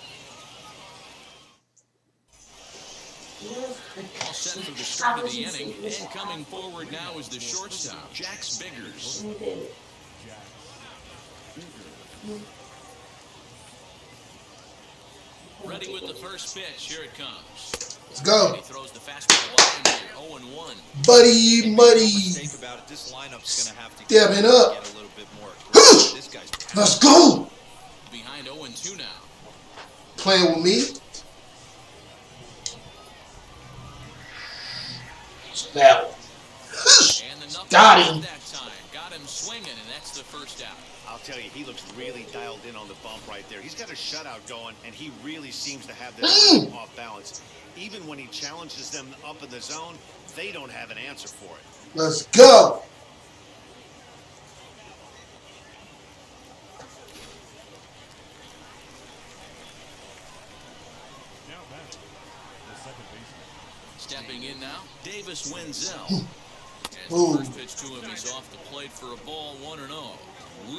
All set for the start of the inning, and coming forward now is the shortstop, Jax Biggers. Ready with the first pitch. Here it comes. Let's go. He throws the fastball line here. 0-1. Buddy, muddy. Think about it. This lineup's going to have to Stepping up. get a little bit more aggressive. This guy's Let's go. Behind 0-2 now. Playing with me. That one. Got him. That time. Got him swinging, and that's the first out. I'll tell you, he looks really dialed in on the bump right there. He's got a shutout going, and he really seems to have this off balance. Even when he challenges them up in the zone, they don't have an answer for it. Let's go. Stepping in now, Davis Wenzel. As the first pitch to him is off the plate for a ball, 1-0.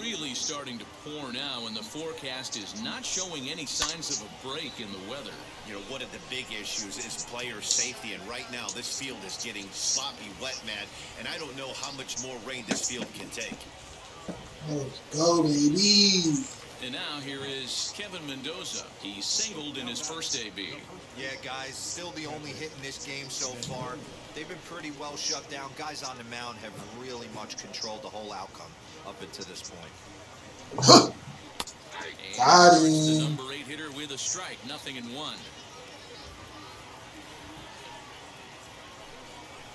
Really starting to pour now, and the forecast is not showing any signs of a break in the weather. You know, one of the big issues is player safety, and right now this field is getting sloppy, wet, man, and I don't know how much more rain this field can take. Let's go, baby. And now here is Kevin Mendoza. He singled in his first AB. Yeah, guys, still the only hit in this game so far. They've been pretty well shut down. Guys on the mound have really much controlled the whole outcome up until this point. Got The him. number 8 hitter with a strike, 0-1.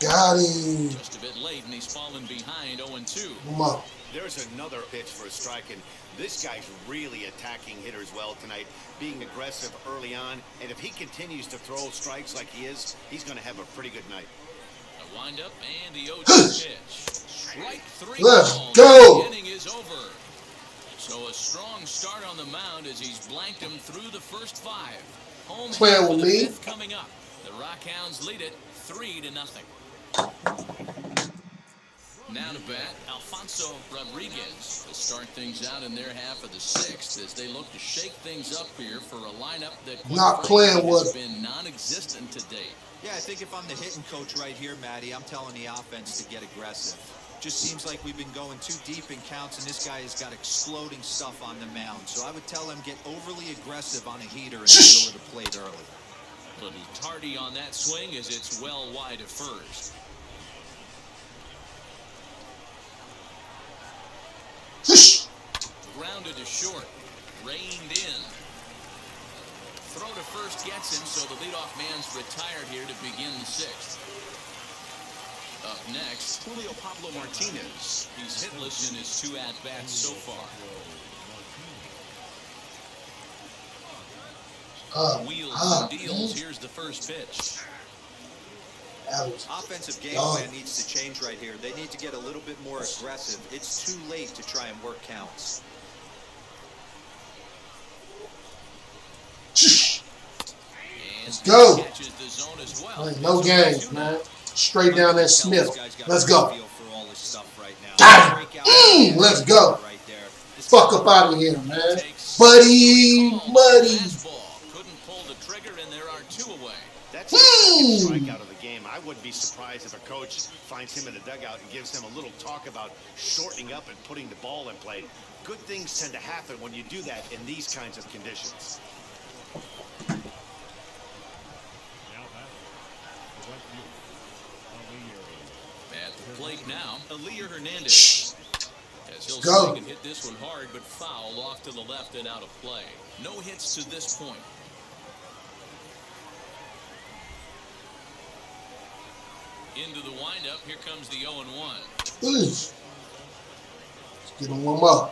Got him. Just a bit late, and he's fallen behind 0-2. Come on. There's another pitch for a strike, and this guy's really attacking hitters well tonight, being aggressive early on, and if he continues to throw strikes like he is, he's going to have a pretty good night. A windup and the 0-2 pitch. Strike 3. Let's ball. go. The inning is over. So a strong start on the mound as he's blanked him through the first 5. Home Playing for with the me. 5th coming up. The Rockhounds lead it 3-0. Now to bat, Alfonso Rodriguez to start things out in their half of the 6th as they look to shake things up here for a lineup that Not playing has with been non-existent to date. Yeah, I think if I'm the hitting coach right here, Matty, I'm telling the offense to get aggressive. Just seems like we've been going too deep in counts, and this guy has got exploding stuff on the mound. So I would tell him get overly aggressive on a heater and middle of the plate early. A little tardy on that swing as it's well wide of first. Grounded to short. Reined in. Throw to first gets him, so the leadoff man's retired here to begin the 6th. Up next, Julio Pablo Martinez. He's hitless in his 2 at-bats so far. Wheels and deals. Here's the first pitch. Offensive game plan needs to change right here. They need to get a little bit more aggressive. It's too late to try and work counts. Let's go. Catches the zone as well. Ain't no games, man. Straight down that Smith. Let's go. Got him. Let's go. Fuck up out of here, man. Buddy, muddy. Couldn't pull the trigger, and there are 2 away. That's the second strikeout of the game. I wouldn't be surprised if a coach finds him in the dugout and gives him a little talk about shortening up and putting the ball in play. Good things tend to happen when you do that in these kinds of conditions. At the plate now, Aaliyah Hernandez. As he'll Go. swing and hit this one hard, but foul off to the left and out of play. No hits to this point. Into the windup, here comes the 0-1. Let's get him one more.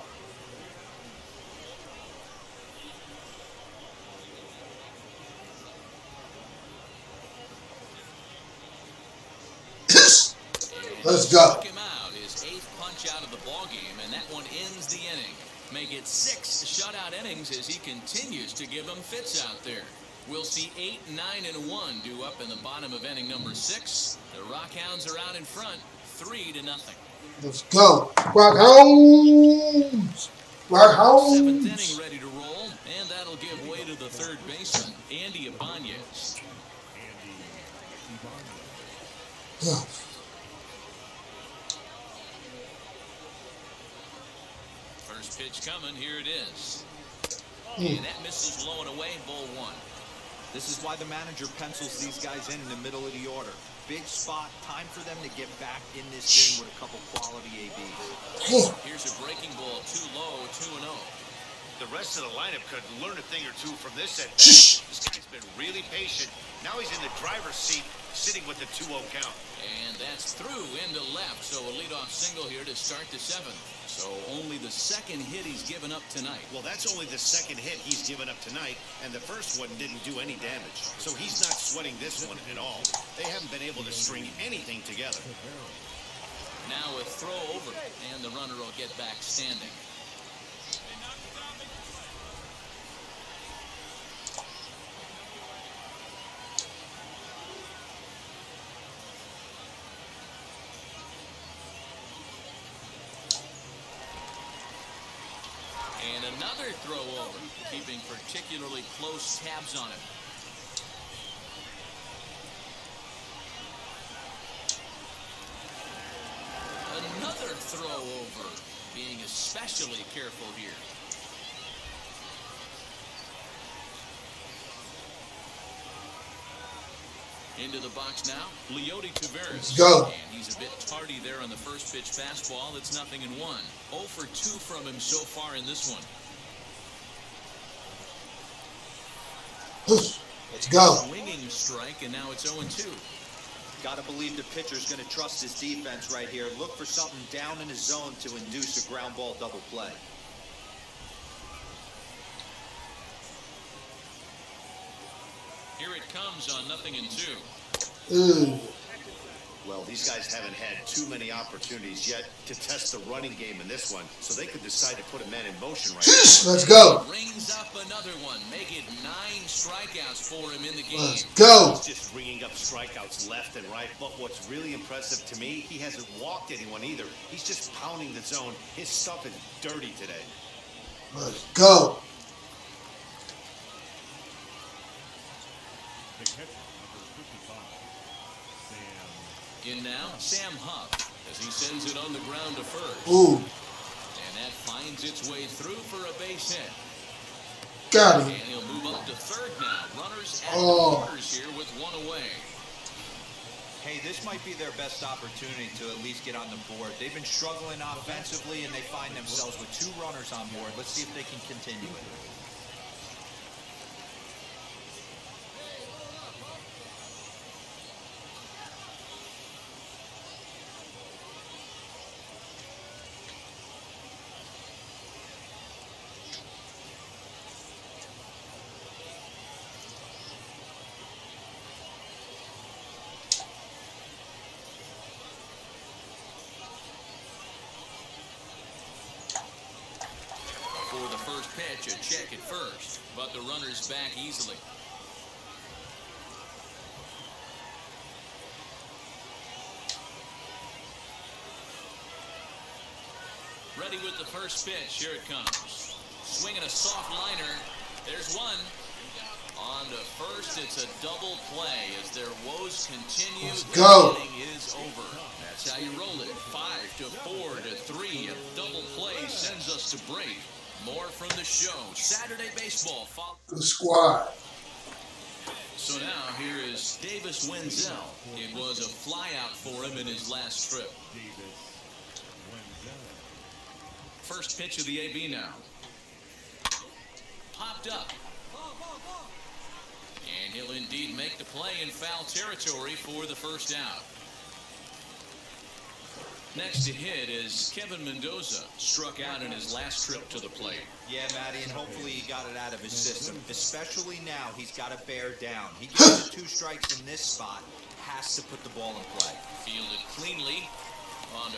Let's go. Struck him out, his 8th punch out of the ballgame, and that one ends the inning. Make it 6 shutout innings as he continues to give them fits out there. We'll see 8, 9, and 1 due up in the bottom of inning number 6. The Rockhounds are out in front, 3-0. Let's go. Rockhounds. Rockhounds. 7th inning ready to roll, and that'll give way to the third baseman, Andy Ibanez. First pitch coming, here it is. And that misses low and away, ball 1. This is why the manager pencils these guys in the middle of the order. Big spot, time for them to get back in this game with a couple quality ABs. Here's a breaking ball, too low, 2-0. The rest of the lineup could learn a thing or two from this at bat. This guy's been really patient. Now he's in the driver's seat, sitting with the 2-0 count. And that's through into left, so a leadoff single here to start the 7th. So only the second hit he's given up tonight. Well, that's only the second hit he's given up tonight, and the first one didn't do any damage. So he's not sweating this one at all. They haven't been able to string anything together. Now a throw over, and the runner will get back standing. And another throw over, keeping particularly close tabs on him. Another throw over, being especially careful here. Into the box now, Leody Taveras. Let's go. And he's a bit tardy there on the first pitch fastball. It's 0-1. 0 for 2 from him so far in this one. Let's go. Swinging strike, and now it's 0-2. Got to believe the pitcher's going to trust his defense right here. Look for something down in his zone to induce a ground ball double play. Here it comes on 0-2. Well, these guys haven't had too many opportunities yet to test the running game in this one, so they could decide to put a man in motion right now. Let's go. Rings up another one. Make it 9 strikeouts for him in the game. Let's go. He's just ringing up strikeouts left and right, but what's really impressive to me, he hasn't walked anyone either. He's just pounding the zone. His stuff is dirty today. Let's go. In now, Sam Huff, as he sends it on the ground to first. Ooh. And that finds its way through for a base hit. Got him. And he'll move up to third now. Runners at the quarters here with 1 away. Hey, this might be their best opportunity to at least get on the board. They've been struggling offensively, and they find themselves with 2 runners on board. Let's see if they can continue it. For the first pitch, a check at first, but the runner's back easily. Ready with the first pitch. Here it comes. Swinging a soft liner. There's one. On to first, it's a double play as their woes continue. Let's go. The inning is over. That's how you roll it. 5 to 4 to 3. A double play sends us to break. More from the show. Saturday baseball. Good squad. So now here is Davis Wenzel. It was a flyout for him in his last trip. First pitch of the AB now. Popped up. And he'll indeed make the play in foul territory for the first out. Next to hit is Kevin Mendoza, struck out in his last trip to the plate. Yeah, Matty, and hopefully he got it out of his system. Especially now, he's got to bear down. He gets the 2 strikes in this spot, has to put the ball in play. Fielded cleanly,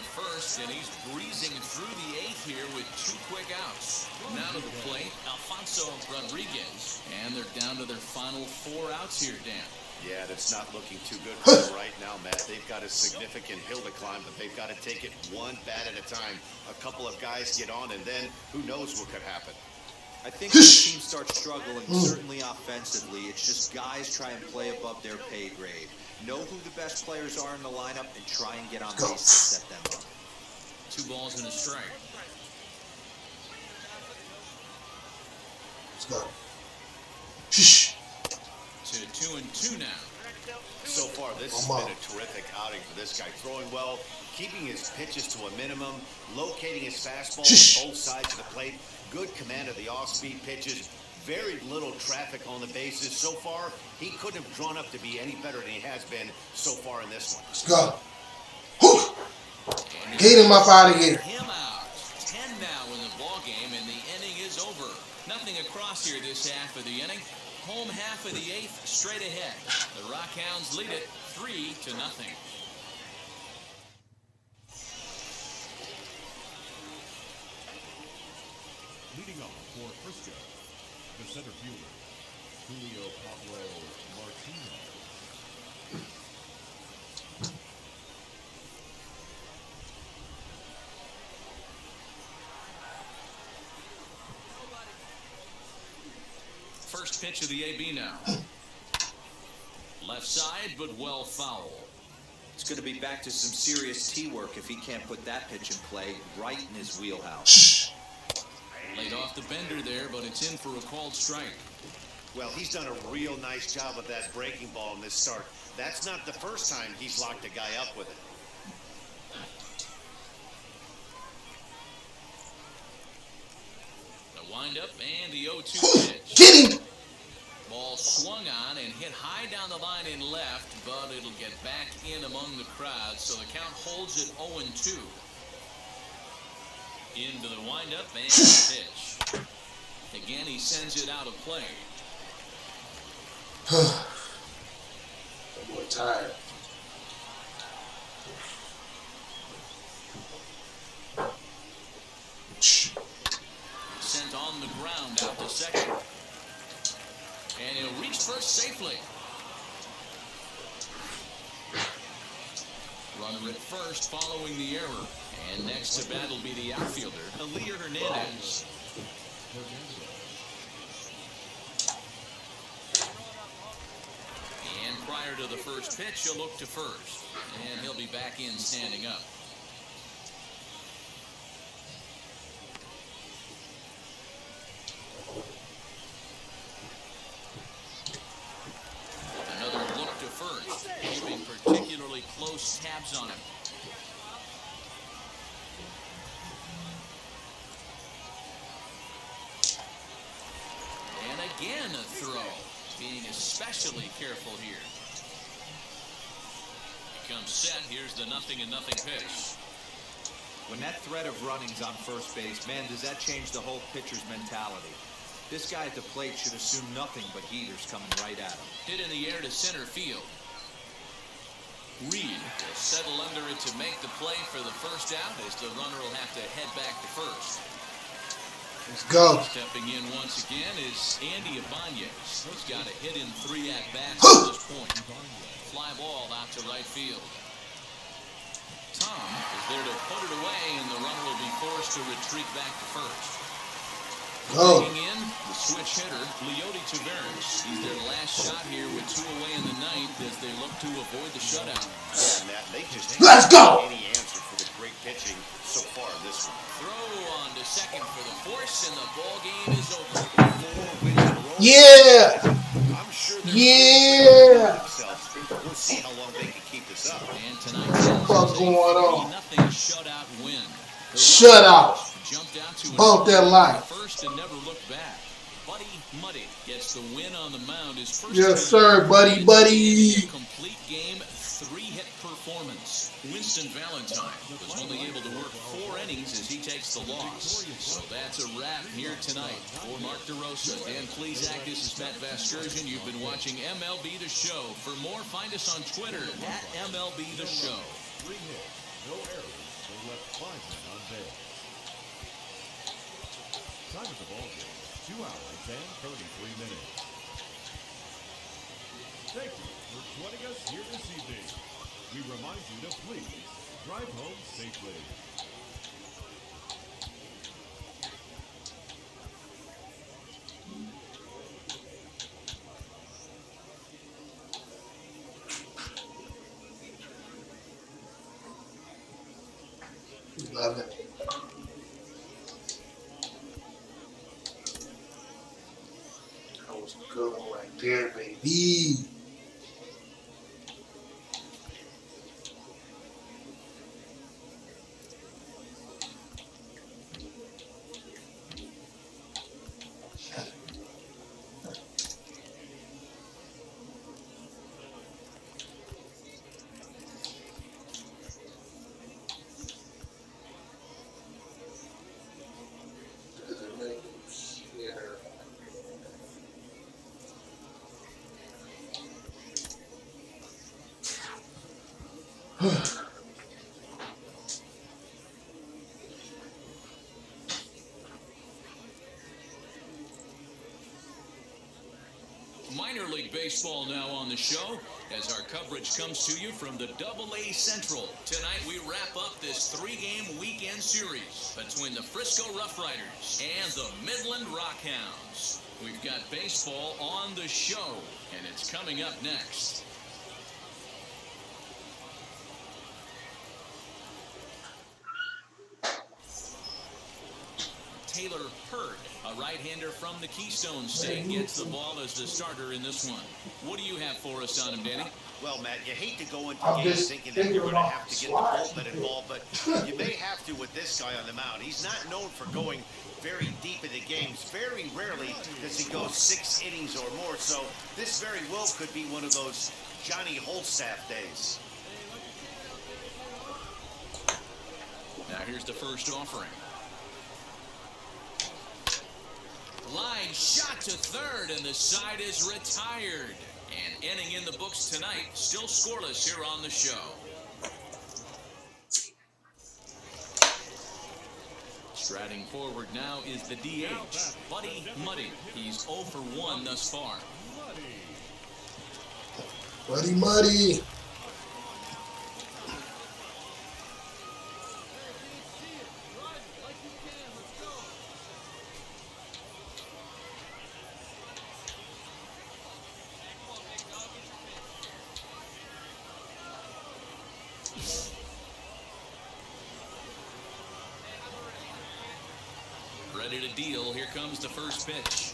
the first, and he's breezing through the 8th here with 2 quick outs. Now to the plate, Alfonso Rodriguez, and they're down to their final 4 outs here, Dan. Yeah, that's not looking too good for them right now, Matt. They've got a significant hill to climb, but they've got to take it one bat at a time. A couple of guys get on, and then who knows what could happen. I think when the team starts struggling, certainly offensively, it's just guys try and play above their pay grade. Know who the best players are in the lineup and try and get on base and set them up. 2 balls and a strike. Let's go. Shh. To 2-2 now. So far, this has been a terrific outing for this guy. Throwing well, keeping his pitches to a minimum, locating his fastball on both sides of the plate, good command of the off-speed pitches, very little traffic on the bases. So far, he couldn't have drawn up to be any better than he has been so far in this one. Let's go. Whew. Get him up out of here. Him out. 10 now in the ball game, and the inning is over. Nothing across here this half of the inning. Home half of the 8th, straight ahead. The Rockhounds lead it 3-0. Leading off for Frisco, the center fielder, Martinez. First pitch of the AB now. Left side, but well foul. It's going to be back to some serious tee work if he can't put that pitch in play right in his wheelhouse. Laid off the bender there, but it's in for a called strike. Well, he's done a real nice job with that breaking ball in this start. That's not the first time he's locked a guy up with it. The windup and the 0-2 pitch. Get him! Ball swung on and hit high down the line in left, but it'll get back in among the crowd, so the count holds at 0-2. Into the windup and the pitch. Again, he sends it out of play. I'm tired. Sent on the ground out to second. And he'll reach first safely. Runner at first following the error. And next to bat will be the outfielder, Aaliyah Hernandez. And prior to the first pitch, he'll look to first. And he'll be back in standing up. Another look to first, keeping particularly close tabs on him. And again a throw, being especially careful here. Becomes set, here's the 0-0 pitch. When that threat of running's on first base, man, does that change the whole pitcher's mentality? This guy at the plate should assume nothing but heaters coming right at him. Hit in the air to center field. Reed will settle under it to make the play for the first out, as the runner will have to head back to first. Let's go. Stepping in once again is Andy Ibanez. He's got a hit in 3 at-bats at this point. Fly ball out to right field. Tom is there to put it away, and the runner will be forced to retreat back to first. Bringing in the switch hitter, Leody Taveras. He's their last shot here with 2 away in the 9th as they look to avoid the shutout. Yeah, Matt, they just Let's go! Any answer for the great pitching so far in this one. Throw on to second for the force, and the ball game is over. Yeah! I'm sure Yeah! We'll see how long they can keep this up. And tonight, What's going on? 3-0 shutout win. Shutout. Jumped out to Bump that light. First and never looked back. Buddy Muddy gets the win on the mound. His first Yes, sir, buddy. complete game, 3-hit performance. Winston Valentine was only able to work 4 innings as he takes the loss. So that's a wrap here tonight. For Mark DeRosa, Dan Plesac, this is Matt Vasgersian. You've been watching MLB The Show. For more, find us on Twitter @MLB The Show. 3 hits, no errors, 5 men on base. Time of the ball game, 2 hours and 33 minutes. Thank you for joining us here this evening. We remind you to please drive home safely. Love it. That was a good one right there, baby. Minor League Baseball now on the show as our coverage comes to you from the AA Central. Tonight we wrap up this 3-game weekend series between the Frisco Rough Riders and the Midland Rockhounds. We've got baseball on the show, and it's coming up next. Taylor Hurd, a right-hander from the Keystone State, gets the ball as the starter in this one. What do you have for us on him, Danny? Well, Matt, you hate to go into games thinking that you're going to have to get the bullpen involved, but you may have to with this guy on the mound. He's not known for going very deep into games. Very rarely does he go 6 innings or more, so this very well could be one of those Johnny Holstaff days. Now here's the first offering. Line shot to third, and the side is retired. And inning in the books tonight, still scoreless here on the show. Striding forward now is the DH, Buddy Muddy. He's 0 for 1 thus far. Buddy Muddy. Ready to deal. Here comes the first pitch.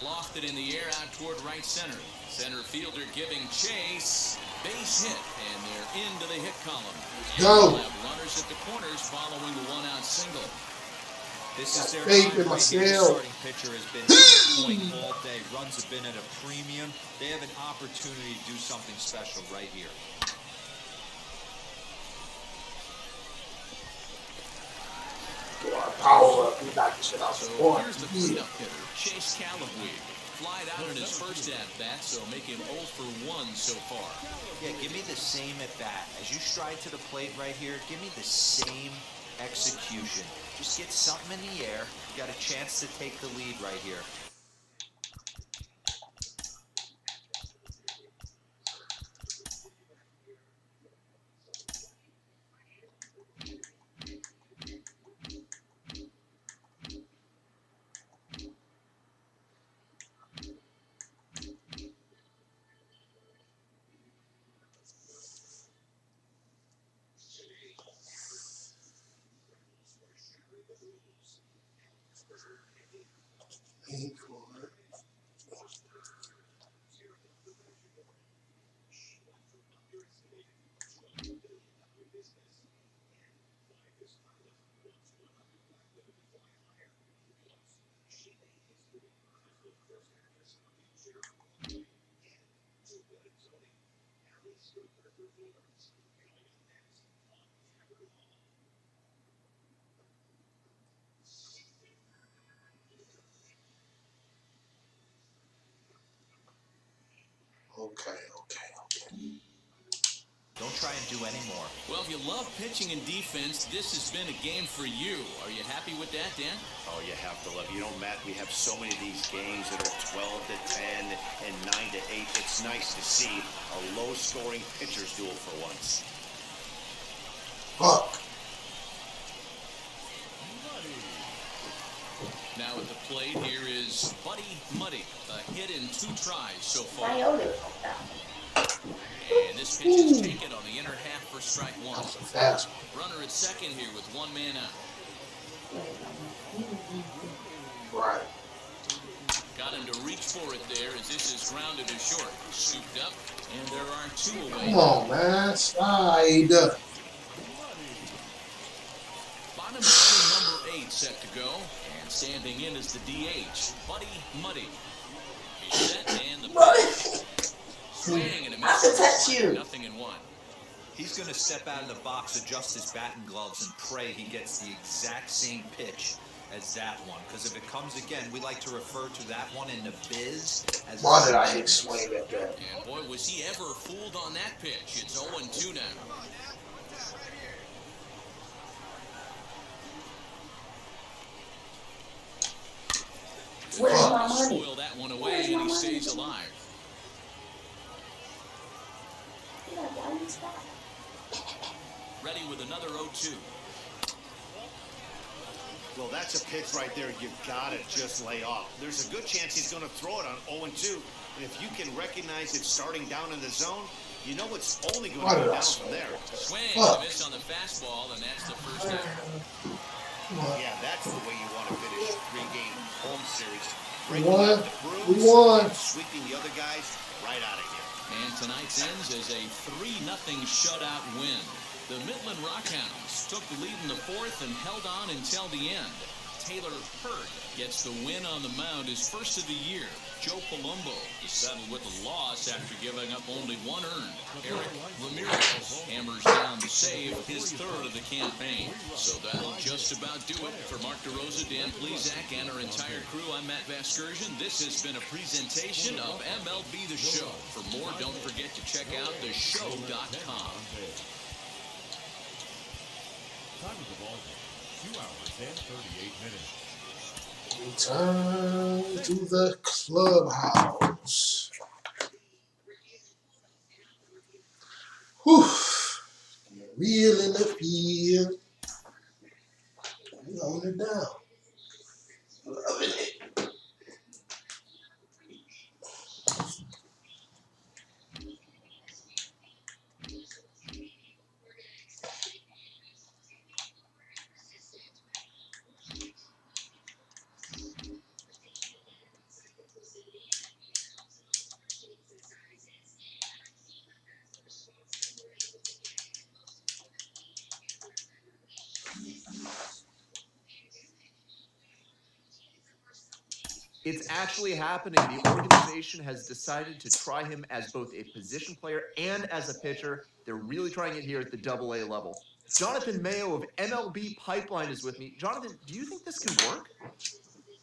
Lofted in the air out toward right center. Center fielder giving chase. Base hit, and they're into the hit column. Go. They'll have runners at the corners following the one-out single. This is their faith in time right here. The myself. starting pitcher has been on point all day. Runs have been at a premium. They have an opportunity to do something special right here. Get our power up. We knock this shit out. So here's the cleanup hitter, Chase Callaway. Flied out in his first at-bat, so making 0 for 1 so far. Yeah, give me the same at-bat. As you stride to the plate right here, give me the same execution. Just get something in the air. You got a chance to take the lead right here. Okay. Don't try and do any more. Well, if you love pitching and defense, this has been a game for you. Are you happy with that, Dan? Oh, you have to love. You know, Matt, we have so many of these games that are 12-10 and 9-8. It's nice to see a low-scoring pitcher's duel for once. Fuck. Now at the plate, here is Buddy Muddy. A hit in 2 tries so far. Viola. And this pitch is taken on the inner half for strike 1. Fast. Runner at second here with 1 man out. Right. Got him to reach for it there as this is grounded to short. Scooped up, and there are 2 away. Come on, man. Slide. Bottom of inning number 8 set to go. And standing in is the DH, Buddy Muddy. He's set and the pitch. Swing and a miss. Nothing in 1. He's going to step out of the box, adjust his batting gloves, and pray he gets the exact same pitch as that one. Because if it comes again, we like to refer to that one in the biz as... Why did I hit swing at that? And boy, was he ever fooled on that pitch. It's 0-2 now. Where's my money? Spoil that one away, and he stays alive. Yeah, why you stop? Ready with another 0-2. Well, that's a pitch right there you've got to just lay off. There's a good chance he's going to throw it on 0-2. And if you can recognize it starting down in the zone, you know it's only going to go down from there. Swing, a miss on the fastball, and that's the first out. Yeah, that's the way you want to finish a 3-game home series. We won. Sweeping the other guys right out of here. And tonight's ends as a 3-0 shutout win. The Midland Rockhounds took the lead in the 4th and held on until the end. Taylor Hurd gets the win on the mound, his first of the year. Joe Palumbo is settled with a loss after giving up only 1 earned. Eric Ramirez hammers down the save, his 3rd of the campaign. So that'll just about do it. For Mark DeRosa, Dan Plezak, and our entire crew, I'm Matt Vasgersian. This has been a presentation of MLB The Show. For more, don't forget to check out theshow.com. Time of the ball game, 2 hours and 38 minutes. Return to the clubhouse. Whew. Real in the field. We hold it down. Loving it. It's actually happening. The organization has decided to try him as both a position player and as a pitcher. They're really trying it here at the AA level. Jonathan Mayo of MLB Pipeline is with me. Jonathan, do you think this can work?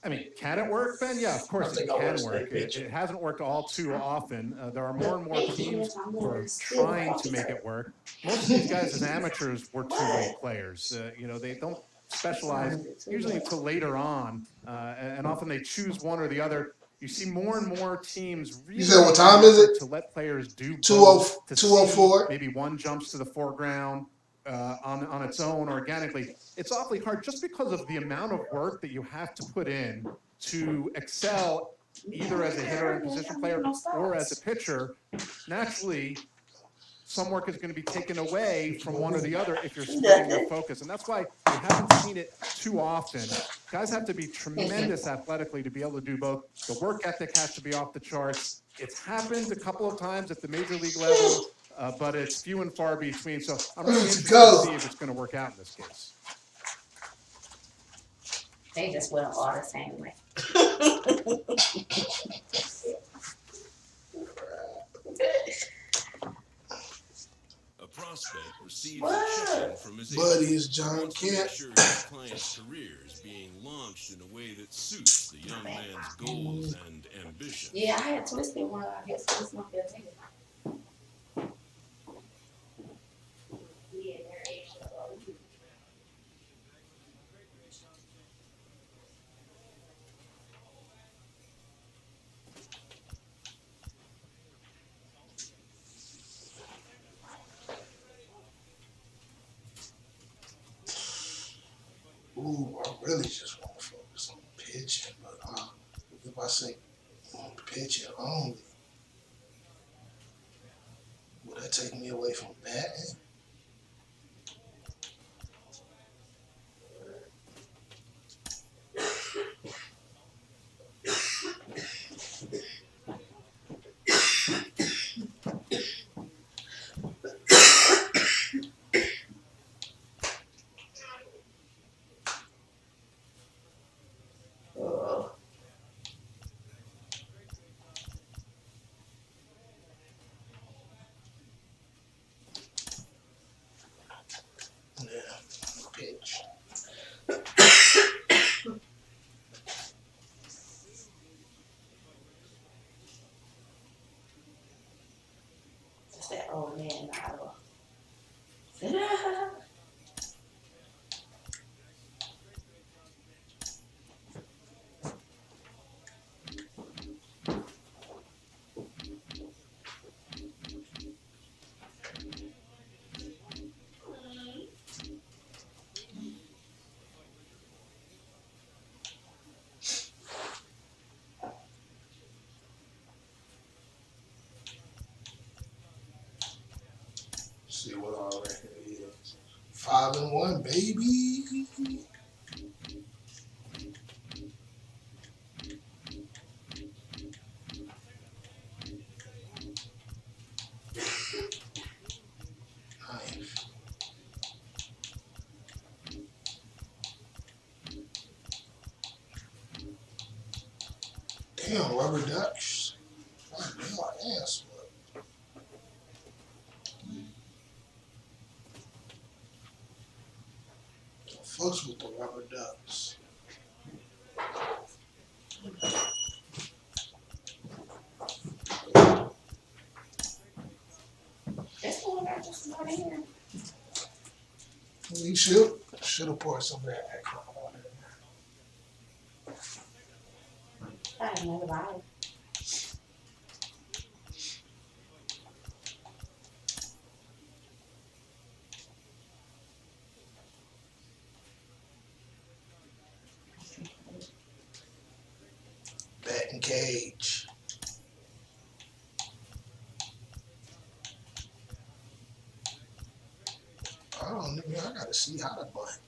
I mean, can it work, Ben? Yeah, of course it can work. It hasn't worked all too often. There are more and more teams who are trying to make it work. Most of these guys as amateurs were two-way players. You know, they don't specialize usually until later on, and often they choose one or the other. You see more and more teams really you said what time is it? To let players do 2:04. Maybe one jumps to the foreground on its own organically. It's awfully hard just because of the amount of work that you have to put in to excel either as a hitter and position player or as a pitcher. Naturally, some work is going to be taken away from one or the other if you're splitting your focus. And that's why you haven't seen it too often. Guys have to be tremendous athletically to be able to do both. The work ethic has to be off the charts. It's happened a couple of times at the major league level, but it's few and far between. So I'm really interested to see if it's going to work out in this case. They just went all the same way. Prospect received a check-in from his Buddy agent. is John Kent. Sure his client's career is being launched in a way that suits the young man's goals and ambitions. Yeah, I had twisted one. I guess it's not their thing. Ooh, I really just want to focus on pitching, but if I say pitching only, will that take me away from batting? Yeah, pitch. It's that old man model. See what our record is. 5-1, baby. Nice. Damn, rubber ducks. God damn, my ass. Fucks with the rubber ducks. This one I just got in here. You should have poured some of that extra water in there. I have another bottle. Batting cage. I don't know. I gotta see how to bunt.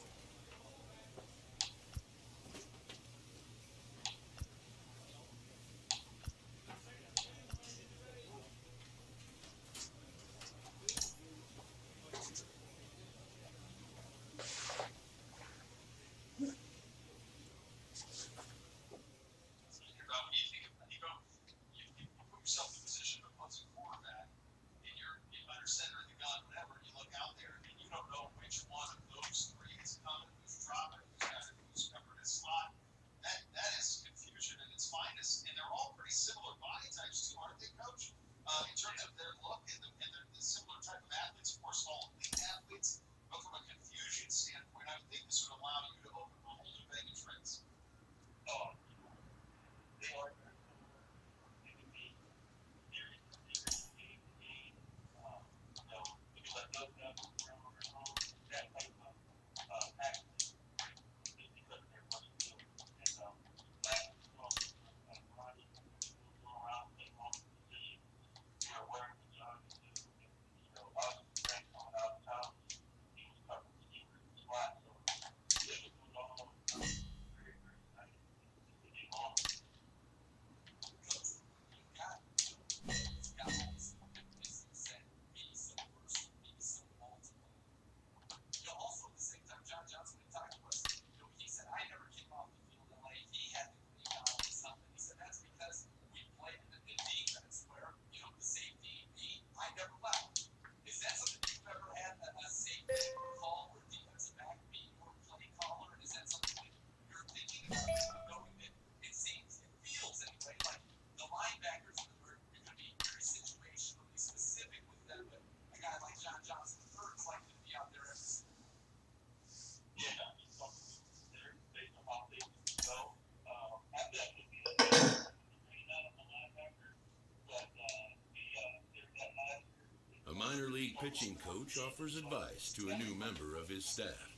Minor league pitching coach offers advice to a new member of his staff.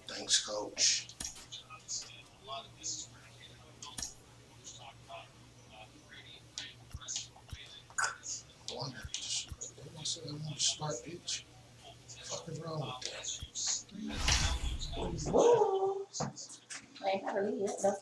Thanks, Coach. I wonder, they gonna say I want to start pitch. What the fuck is wrong with that? Woo. I ain't gotta leave it, though.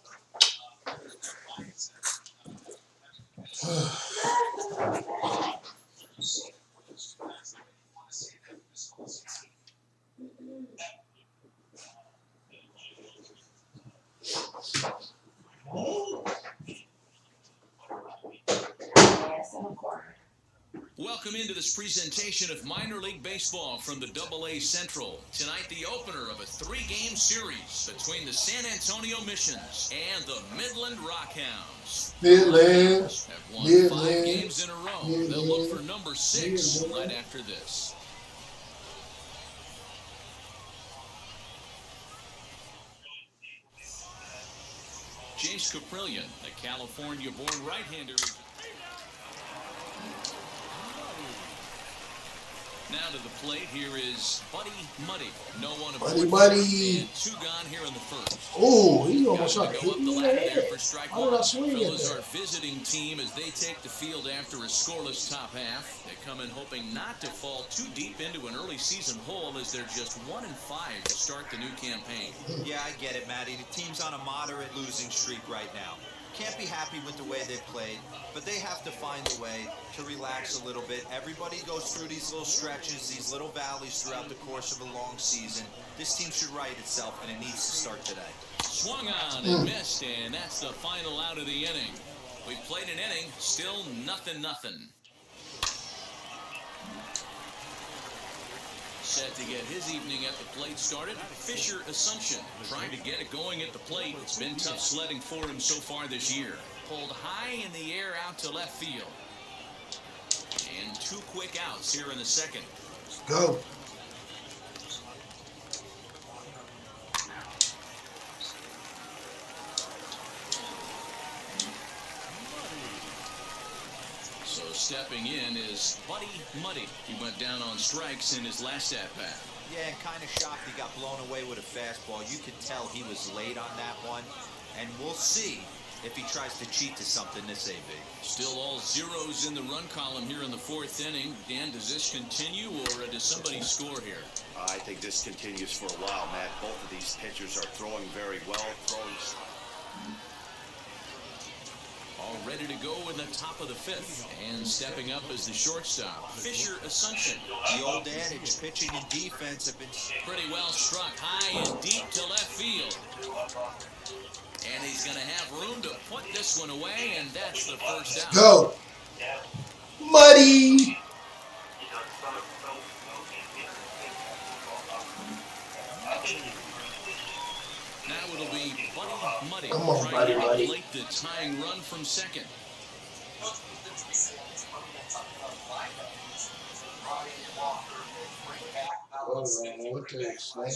Welcome into this presentation of minor league baseball from the AA Central. Tonight, the opener of a 3-game series between the San Antonio Missions and the Midland Rockhounds. Midland. Have won 5 games in a row. They'll look for number 6 right after this. Jace Caprillion, a California-born right-hander. Now to the plate, here is Buddy Muddy. No one aboard. Buddy. And 2 gone here in the first. Oh, he almost shot Go up the ladder there for strike How did I swing at Fellas, that? our visiting team as they take the field after a scoreless top half. They come in hoping not to fall too deep into an early season hole as they're just 1-5 to start the new campaign. Yeah, I get it, Matty. The team's on a moderate losing streak right now. Can't be happy with the way they played, but they have to find a way to relax a little bit. Everybody goes through these little stretches, these little valleys throughout the course of a long season. This team should right itself, and it needs to start today. Swung on and missed, and that's the final out of the inning. We've played an inning, still 0-0. Set to get his evening at the plate started, Fisher Assumption trying to get it going at the plate. It's been tough sledding for him so far this year. Pulled high in the air out to left field. And 2 quick outs here in the second. Go. So stepping in is Buddy Muddy. He went down on strikes in his last at-bat. Yeah, and kind of shocked he got blown away with a fastball. You could tell he was late on that one, and we'll see if he tries to cheat to something this AB. Still all zeros in the run column here in the 4th inning. Dan, does this continue, or does somebody score here? I think this continues for a while, Matt. Both of these pitchers are throwing very well. All ready to go in the top of the 5th. And stepping up as the shortstop, Fisher Assumption. The old adage, pitching and defense have been pretty well struck high and deep to left field. And he's going to have room to put this one away, and that's the first out. Go. Muddy. Now it'll be Buddy Muddy. Come on, Buddy Muddy. Late the tying run from second. What the explain?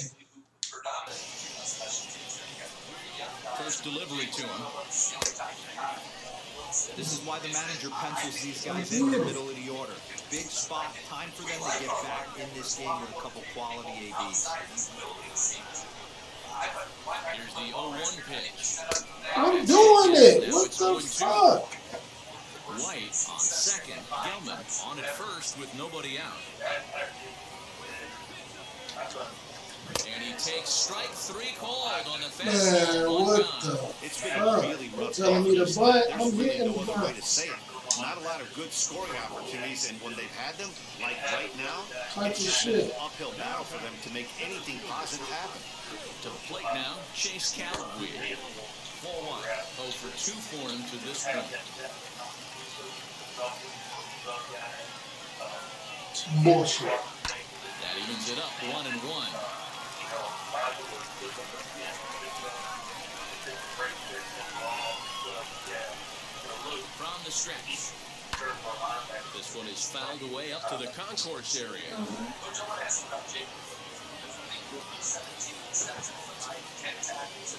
First delivery to him. This is why the manager pencils these guys in the middle of the order. Big spot, time for them to get back in this game with a couple quality ABs. Here's the 0-1 pitch. I'm doing it. What the fuck? White on second. Gilman on at first with nobody out. And he takes strike 3 called on the fastball. Man, what the It's been fuck? really rough. Telling me to butt. There's I'm really hitting no the other way butt. to say it. Not a lot of good scoring opportunities, and when they've had them, like right now, Type it's of just been an shit. uphill battle for them to make anything positive happen. To the plate now, Chase Callaway. 4-1. 0 for 2 for him to this point. It's bullshit. That evens it up 1-1. From the stretch. This one is fouled away up to the concourse area.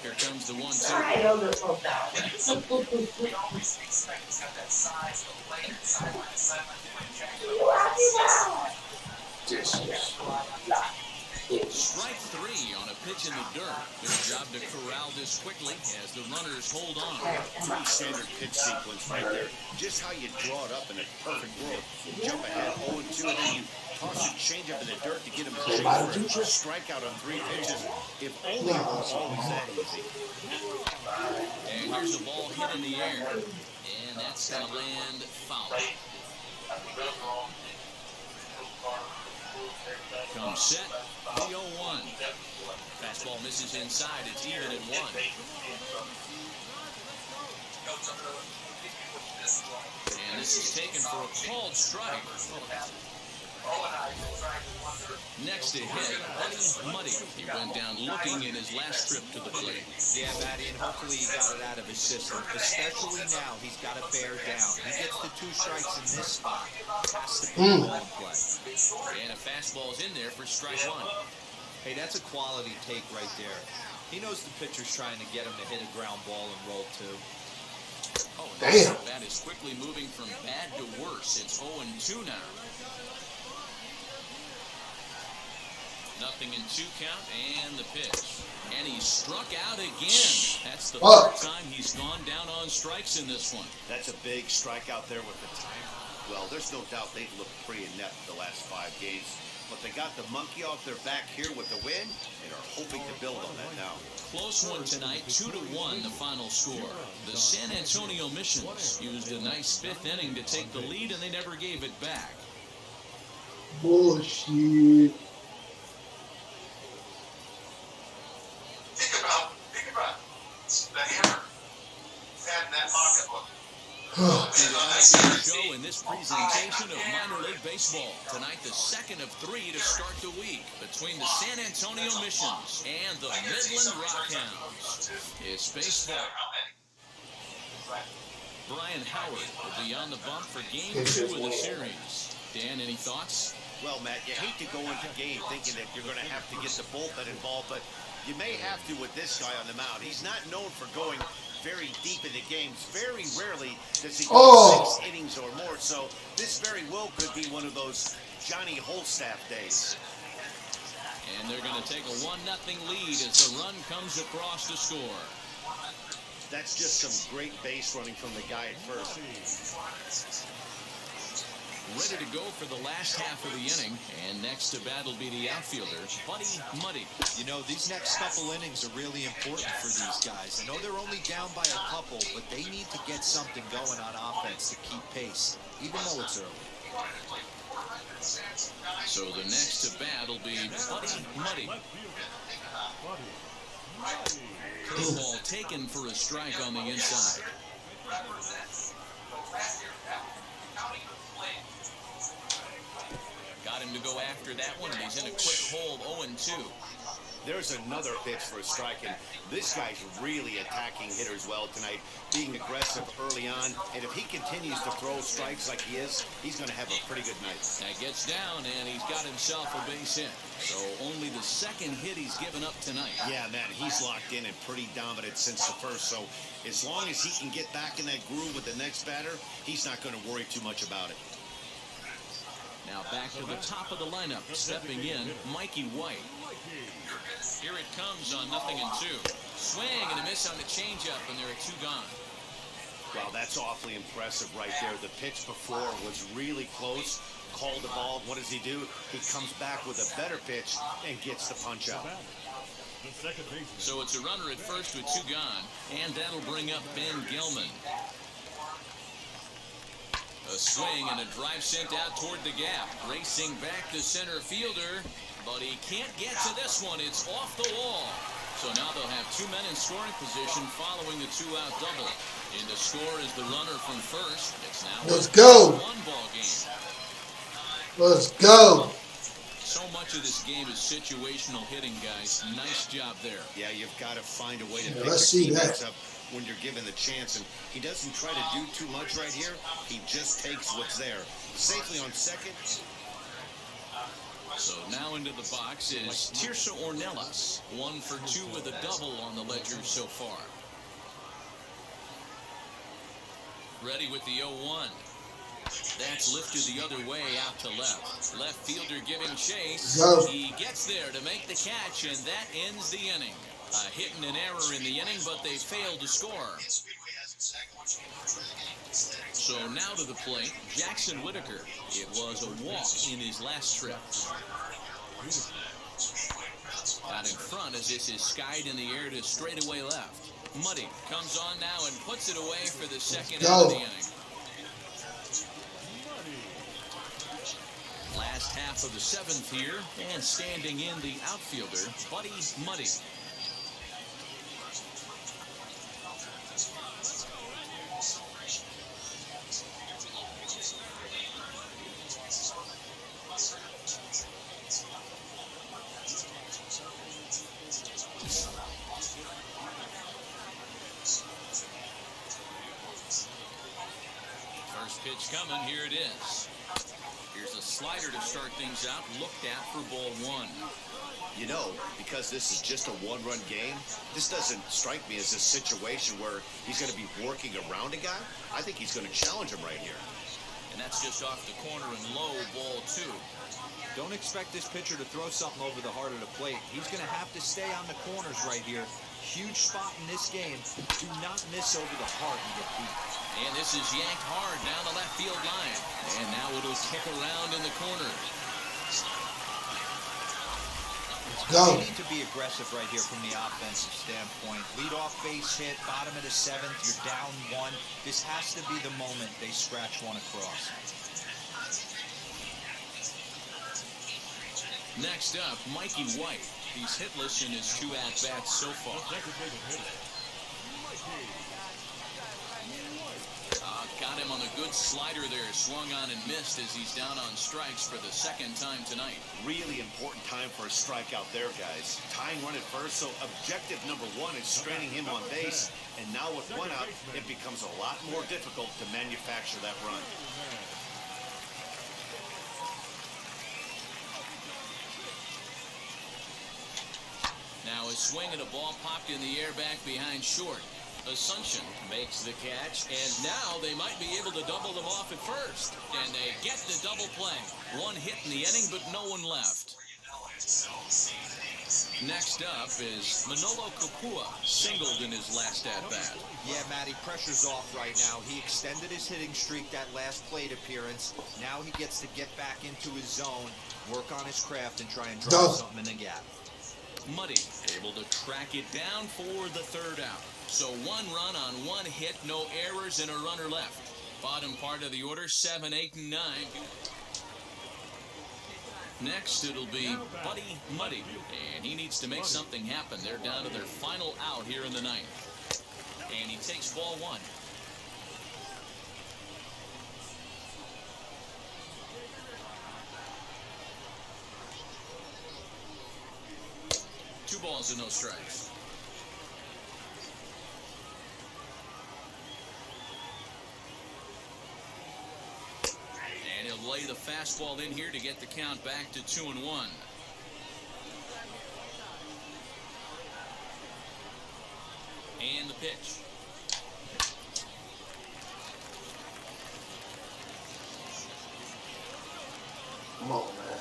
Here comes the 1-2. Strike 3 on a pitch in the dirt. Good job to corral this quickly as the runners hold on. Pretty standard pitch sequence right there. Just how you draw it up in a perfect world. You jump ahead 0-2, and then you toss a changeup in the dirt to get him to for a strikeout on 3 pitches. If only it was always that easy. And here's a ball hit in the air. And that's going to land foul. Comes set, the 0-1. Fastball misses inside, it's even at 1. And this is taken for a called strike. Next to hit, Muddy. He went down looking in his last trip to the plate. Yeah, Matty, and hopefully he got it out of his system. Especially now, he's got to bear down. He gets the 2 strikes in this spot. Has to put the ball in play. And a fastball's in there for strike 1. Hey, that's a quality take right there. He knows the pitcher's trying to get him to hit a ground ball and roll 2. Oh, damn. That is quickly moving from bad to worse. It's 0-2 now. Nothing in 2 count, and the pitch. And he struck out again. That's the 3rd time he's gone down on strikes in this one. That's a big strikeout there with the time. Well, there's no doubt they've looked pretty inept the last 5 games. But they got the monkey off their back here with the win and are hoping to build on that now. Close one tonight, 2-1 the final score. The San Antonio Missions used a nice 5th inning to take the lead, and they never gave it back. Bullshit. Think about the hammer and that pocketbook. Show in this presentation of minor league baseball. Tonight, the 2nd of 3 to start the week between the San Antonio Missions and the Midland Rockhounds. It's baseball. Brian Howard will be on the bump for Game 2 of the series. Dan, any thoughts? Well, Matt, you hate to go into game thinking that you're going to have to get the bullpen involved, but you may have to with this guy on the mound. He's not known for going very deep into games. Very rarely does he go 6 innings or more, so this very well could be one of those Johnny Holstaff days. And they're going to take a 1-0 lead as the run comes across to score. That's just some great base running from the guy at first. Ready to go for the last half of the inning, and next to bat will be the outfielder, Buddy Muddy. You know, these next couple innings are really important for these guys. I know they're only down by a couple, but they need to get something going on offense to keep pace, even though it's early. So the next to bat will be Buddy Muddy. Ball taken for a strike on the inside. Got him to go after that one, and he's in a quick hold, 0-2. There's another pitch for a strike, and this guy's really attacking hitters well tonight, being aggressive early on, and if he continues to throw strikes like he is, he's going to have a pretty good night. That gets down, and he's got himself a base hit. So only the 2nd hit he's given up tonight. Yeah, man, he's locked in and pretty dominant since the first, so as long as he can get back in that groove with the next batter, he's not going to worry too much about it. Now back to the top of the lineup, stepping in, Mikey White. Here it comes on 0-2. Swing and a miss on the changeup, and there are 2 gone. Wow, that's awfully impressive right there. The pitch before was really close. Called the ball. What does he do? He comes back with a better pitch and gets the punch out. So it's a runner at first with 2 gone, and that'll bring up Ben Gelman. A swing and a drive sent out toward the gap. Racing back to center fielder, but he can't get to this one. It's off the wall. So now they'll have 2 men in scoring position following the 2-out double. In to score is the runner from first. It's now Let's go. 1-ball game. Let's go. So much of this game is situational hitting, guys. Nice job there. Yeah, you've got to find a way to pick let's your see teammates that. up when you're given the chance, and he doesn't try to do too much right here. He just takes what's there. Safely on second. So now into the box is Tirso Ornelas. 1 for 2 with a double on the ledger so far. Ready with the 0-1. That's lifted the other way out to left. Left fielder giving chase. Go. He gets there to make the catch, and that ends the inning. A hit and an error in the inning, but they failed to score. So now to the plate, Jackson Whitaker. It was a walk in his last trip. Out in front as this is skied in the air to straightaway left. Muddy comes on now and puts it away for the second out of the inning. Last half of the seventh here, and standing in the outfielder, Buddy Muddy. First pitch coming, here it is. Here's a slider to start things out, looked at for ball one. You know, because this is just a one-run game, this doesn't strike me as a situation where he's going to be working around a guy. I think he's going to challenge him right here. And that's just off the corner and low, ball two. Don't expect this pitcher to throw something over the heart of the plate. He's going to have to stay on the corners right here. Huge spot in this game. Do not miss over the heart and get beat. And this is yanked hard down the left field line. And now it'll kick around in the corner. Go. You need to be aggressive right here from the offensive standpoint. Lead off base hit, bottom of the seventh, you're down one. This has to be the moment they scratch one across. Next up, Mikey White. He's hitless in his two at-bats so far. Got him on a good slider there, swung on and missed as he's down on strikes for the second time tonight. Really important time for a strikeout there, guys. Tying run at first, so objective number one is straining him on base. And now with one out, it becomes a lot more difficult to manufacture that run. Now a swing and a ball popped in the air back behind short. Assumption makes the catch, and now they might be able to double them off at first. And they get the double play. One hit in the inning, but no one left. Next up is Manolo Kapua, singled in his last at-bat. Yeah, Matty, pressure's off right now. He extended his hitting streak that last plate appearance. Now he gets to get back into his zone, work on his craft, and try and drive something in the gap. Muddy able to track it down for the third out. So one run on one hit, no errors, and a runner left. Bottom part of the order, 7, 8, and 9. Next, it'll be Buddy Muddy, and he needs to make something happen. They're down to their final out here in the ninth. And he takes ball one. Two balls and no strikes. And he'll lay the fastball in here to get the count back to 2-1. And the pitch. Come on, man.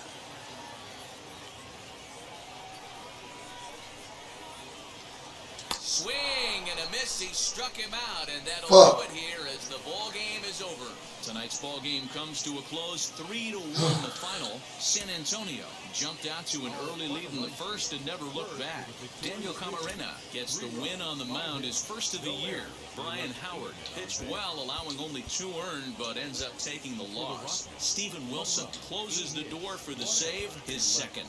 Swing and a miss. He struck him out, and that'll do it here as the ball game is over. Tonight's ball game comes to a close, 3-1 the final. San Antonio jumped out to an early lead in the first and never looked back. Daniel Camarena gets the win on the mound, his first of the year. Brian Howard pitched well, allowing only 2 earned, but ends up taking the loss. Steven Wilson closes the door for the save, his second.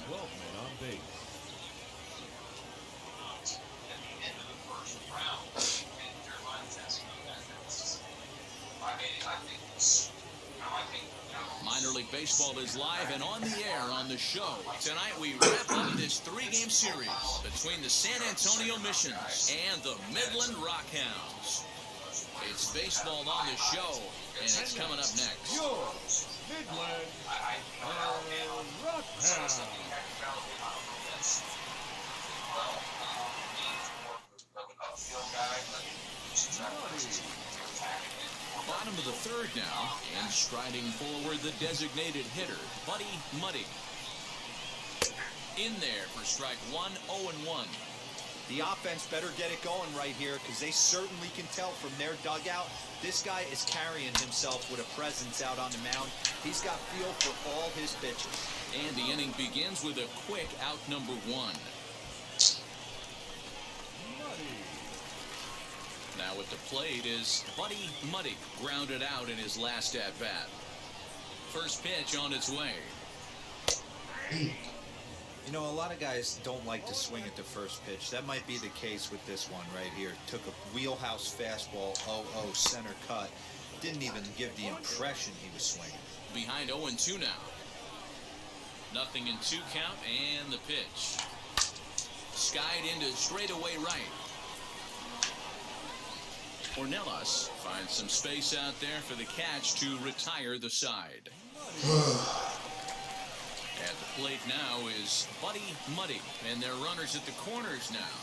Minor League Baseball is live and on the air on the show. Tonight we wrap up this 3-game series between the San Antonio Missions and the Midland Rockhounds. It's baseball on the show, and it's coming up next. Your Midland Rockhounds. Bottom of the third now, and striding forward the designated hitter, Buddy Muddy. In there for strike one, 0-1. The offense better get it going right here because they certainly can tell from their dugout this guy is carrying himself with a presence out on the mound. He's got feel for all his pitches. And the inning begins with a quick out number one. Now at the plate is Buddy Muddy, grounded out in his last at-bat. First pitch on its way. You know, a lot of guys don't like to swing at the first pitch. That might be the case with this one right here. Took a wheelhouse fastball, 0-0 center cut. Didn't even give the impression he was swinging. Behind 0-2 now. Nothing in 2 count, and the pitch. Skied into straightaway right. Ornelas finds some space out there for the catch to retire the side. At the plate now is Buddy Muddy, and they're runners at the corners now.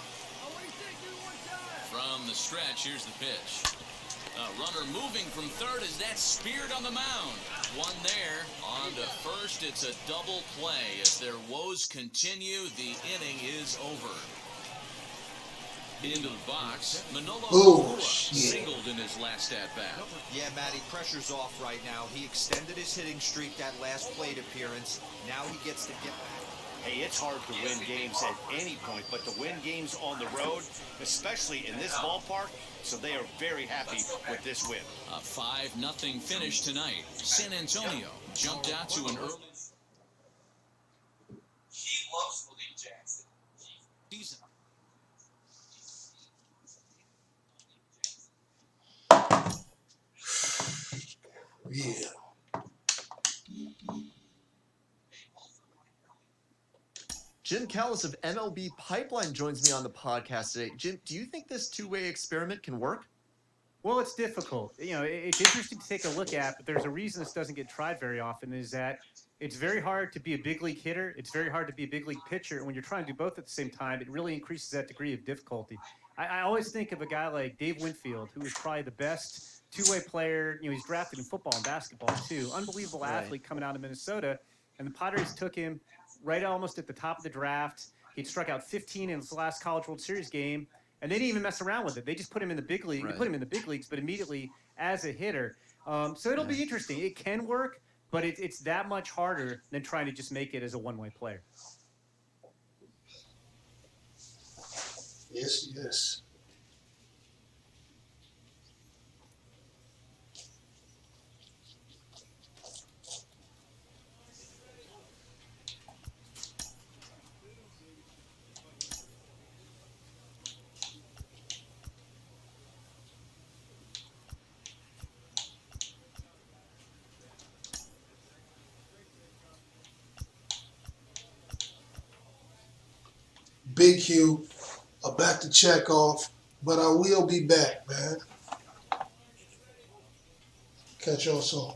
From the stretch, here's the pitch. A runner moving from third as that's speared on the mound. One there. On to first, it's a double play. As their woes continue, the inning is over. Into the box, Manolo singled in his last at-bat. Yeah, Matty, pressure's off right now. He extended his hitting streak that last plate appearance. Now he gets to get back. Hey, it's hard to win games at any point, but to win games on the road, especially in this ballpark, so they are very happy with this win. A 5-0 finish tonight. San Antonio jumped out to an early He loves Malik Jackson. season. Yeah. Jim Callis of MLB Pipeline joins me on the podcast today. Jim, do you think this two-way experiment can work? Well, it's difficult. You know, it's interesting to take a look at, but there's a reason this doesn't get tried very often, is that it's very hard to be a big league hitter. It's very hard to be a big league pitcher. And when you're trying to do both at the same time, it really increases that degree of difficulty. I always think of a guy like Dave Winfield, who was probably the best two-way player. You know, he's drafted in football and basketball, too. Unbelievable athlete coming out of Minnesota. And the Padres took him right almost at the top of the draft. He'd struck out 15 in his last College World Series game. And they didn't even mess around with it. They just put him in the big league. They put him in the big leagues, but immediately as a hitter. So it'll be interesting. It can work, but it's that much harder than trying to just make it as a one-way player. Yes, yes. Big Hugh, about to check off, but I will be back, man. Catch y'all soon.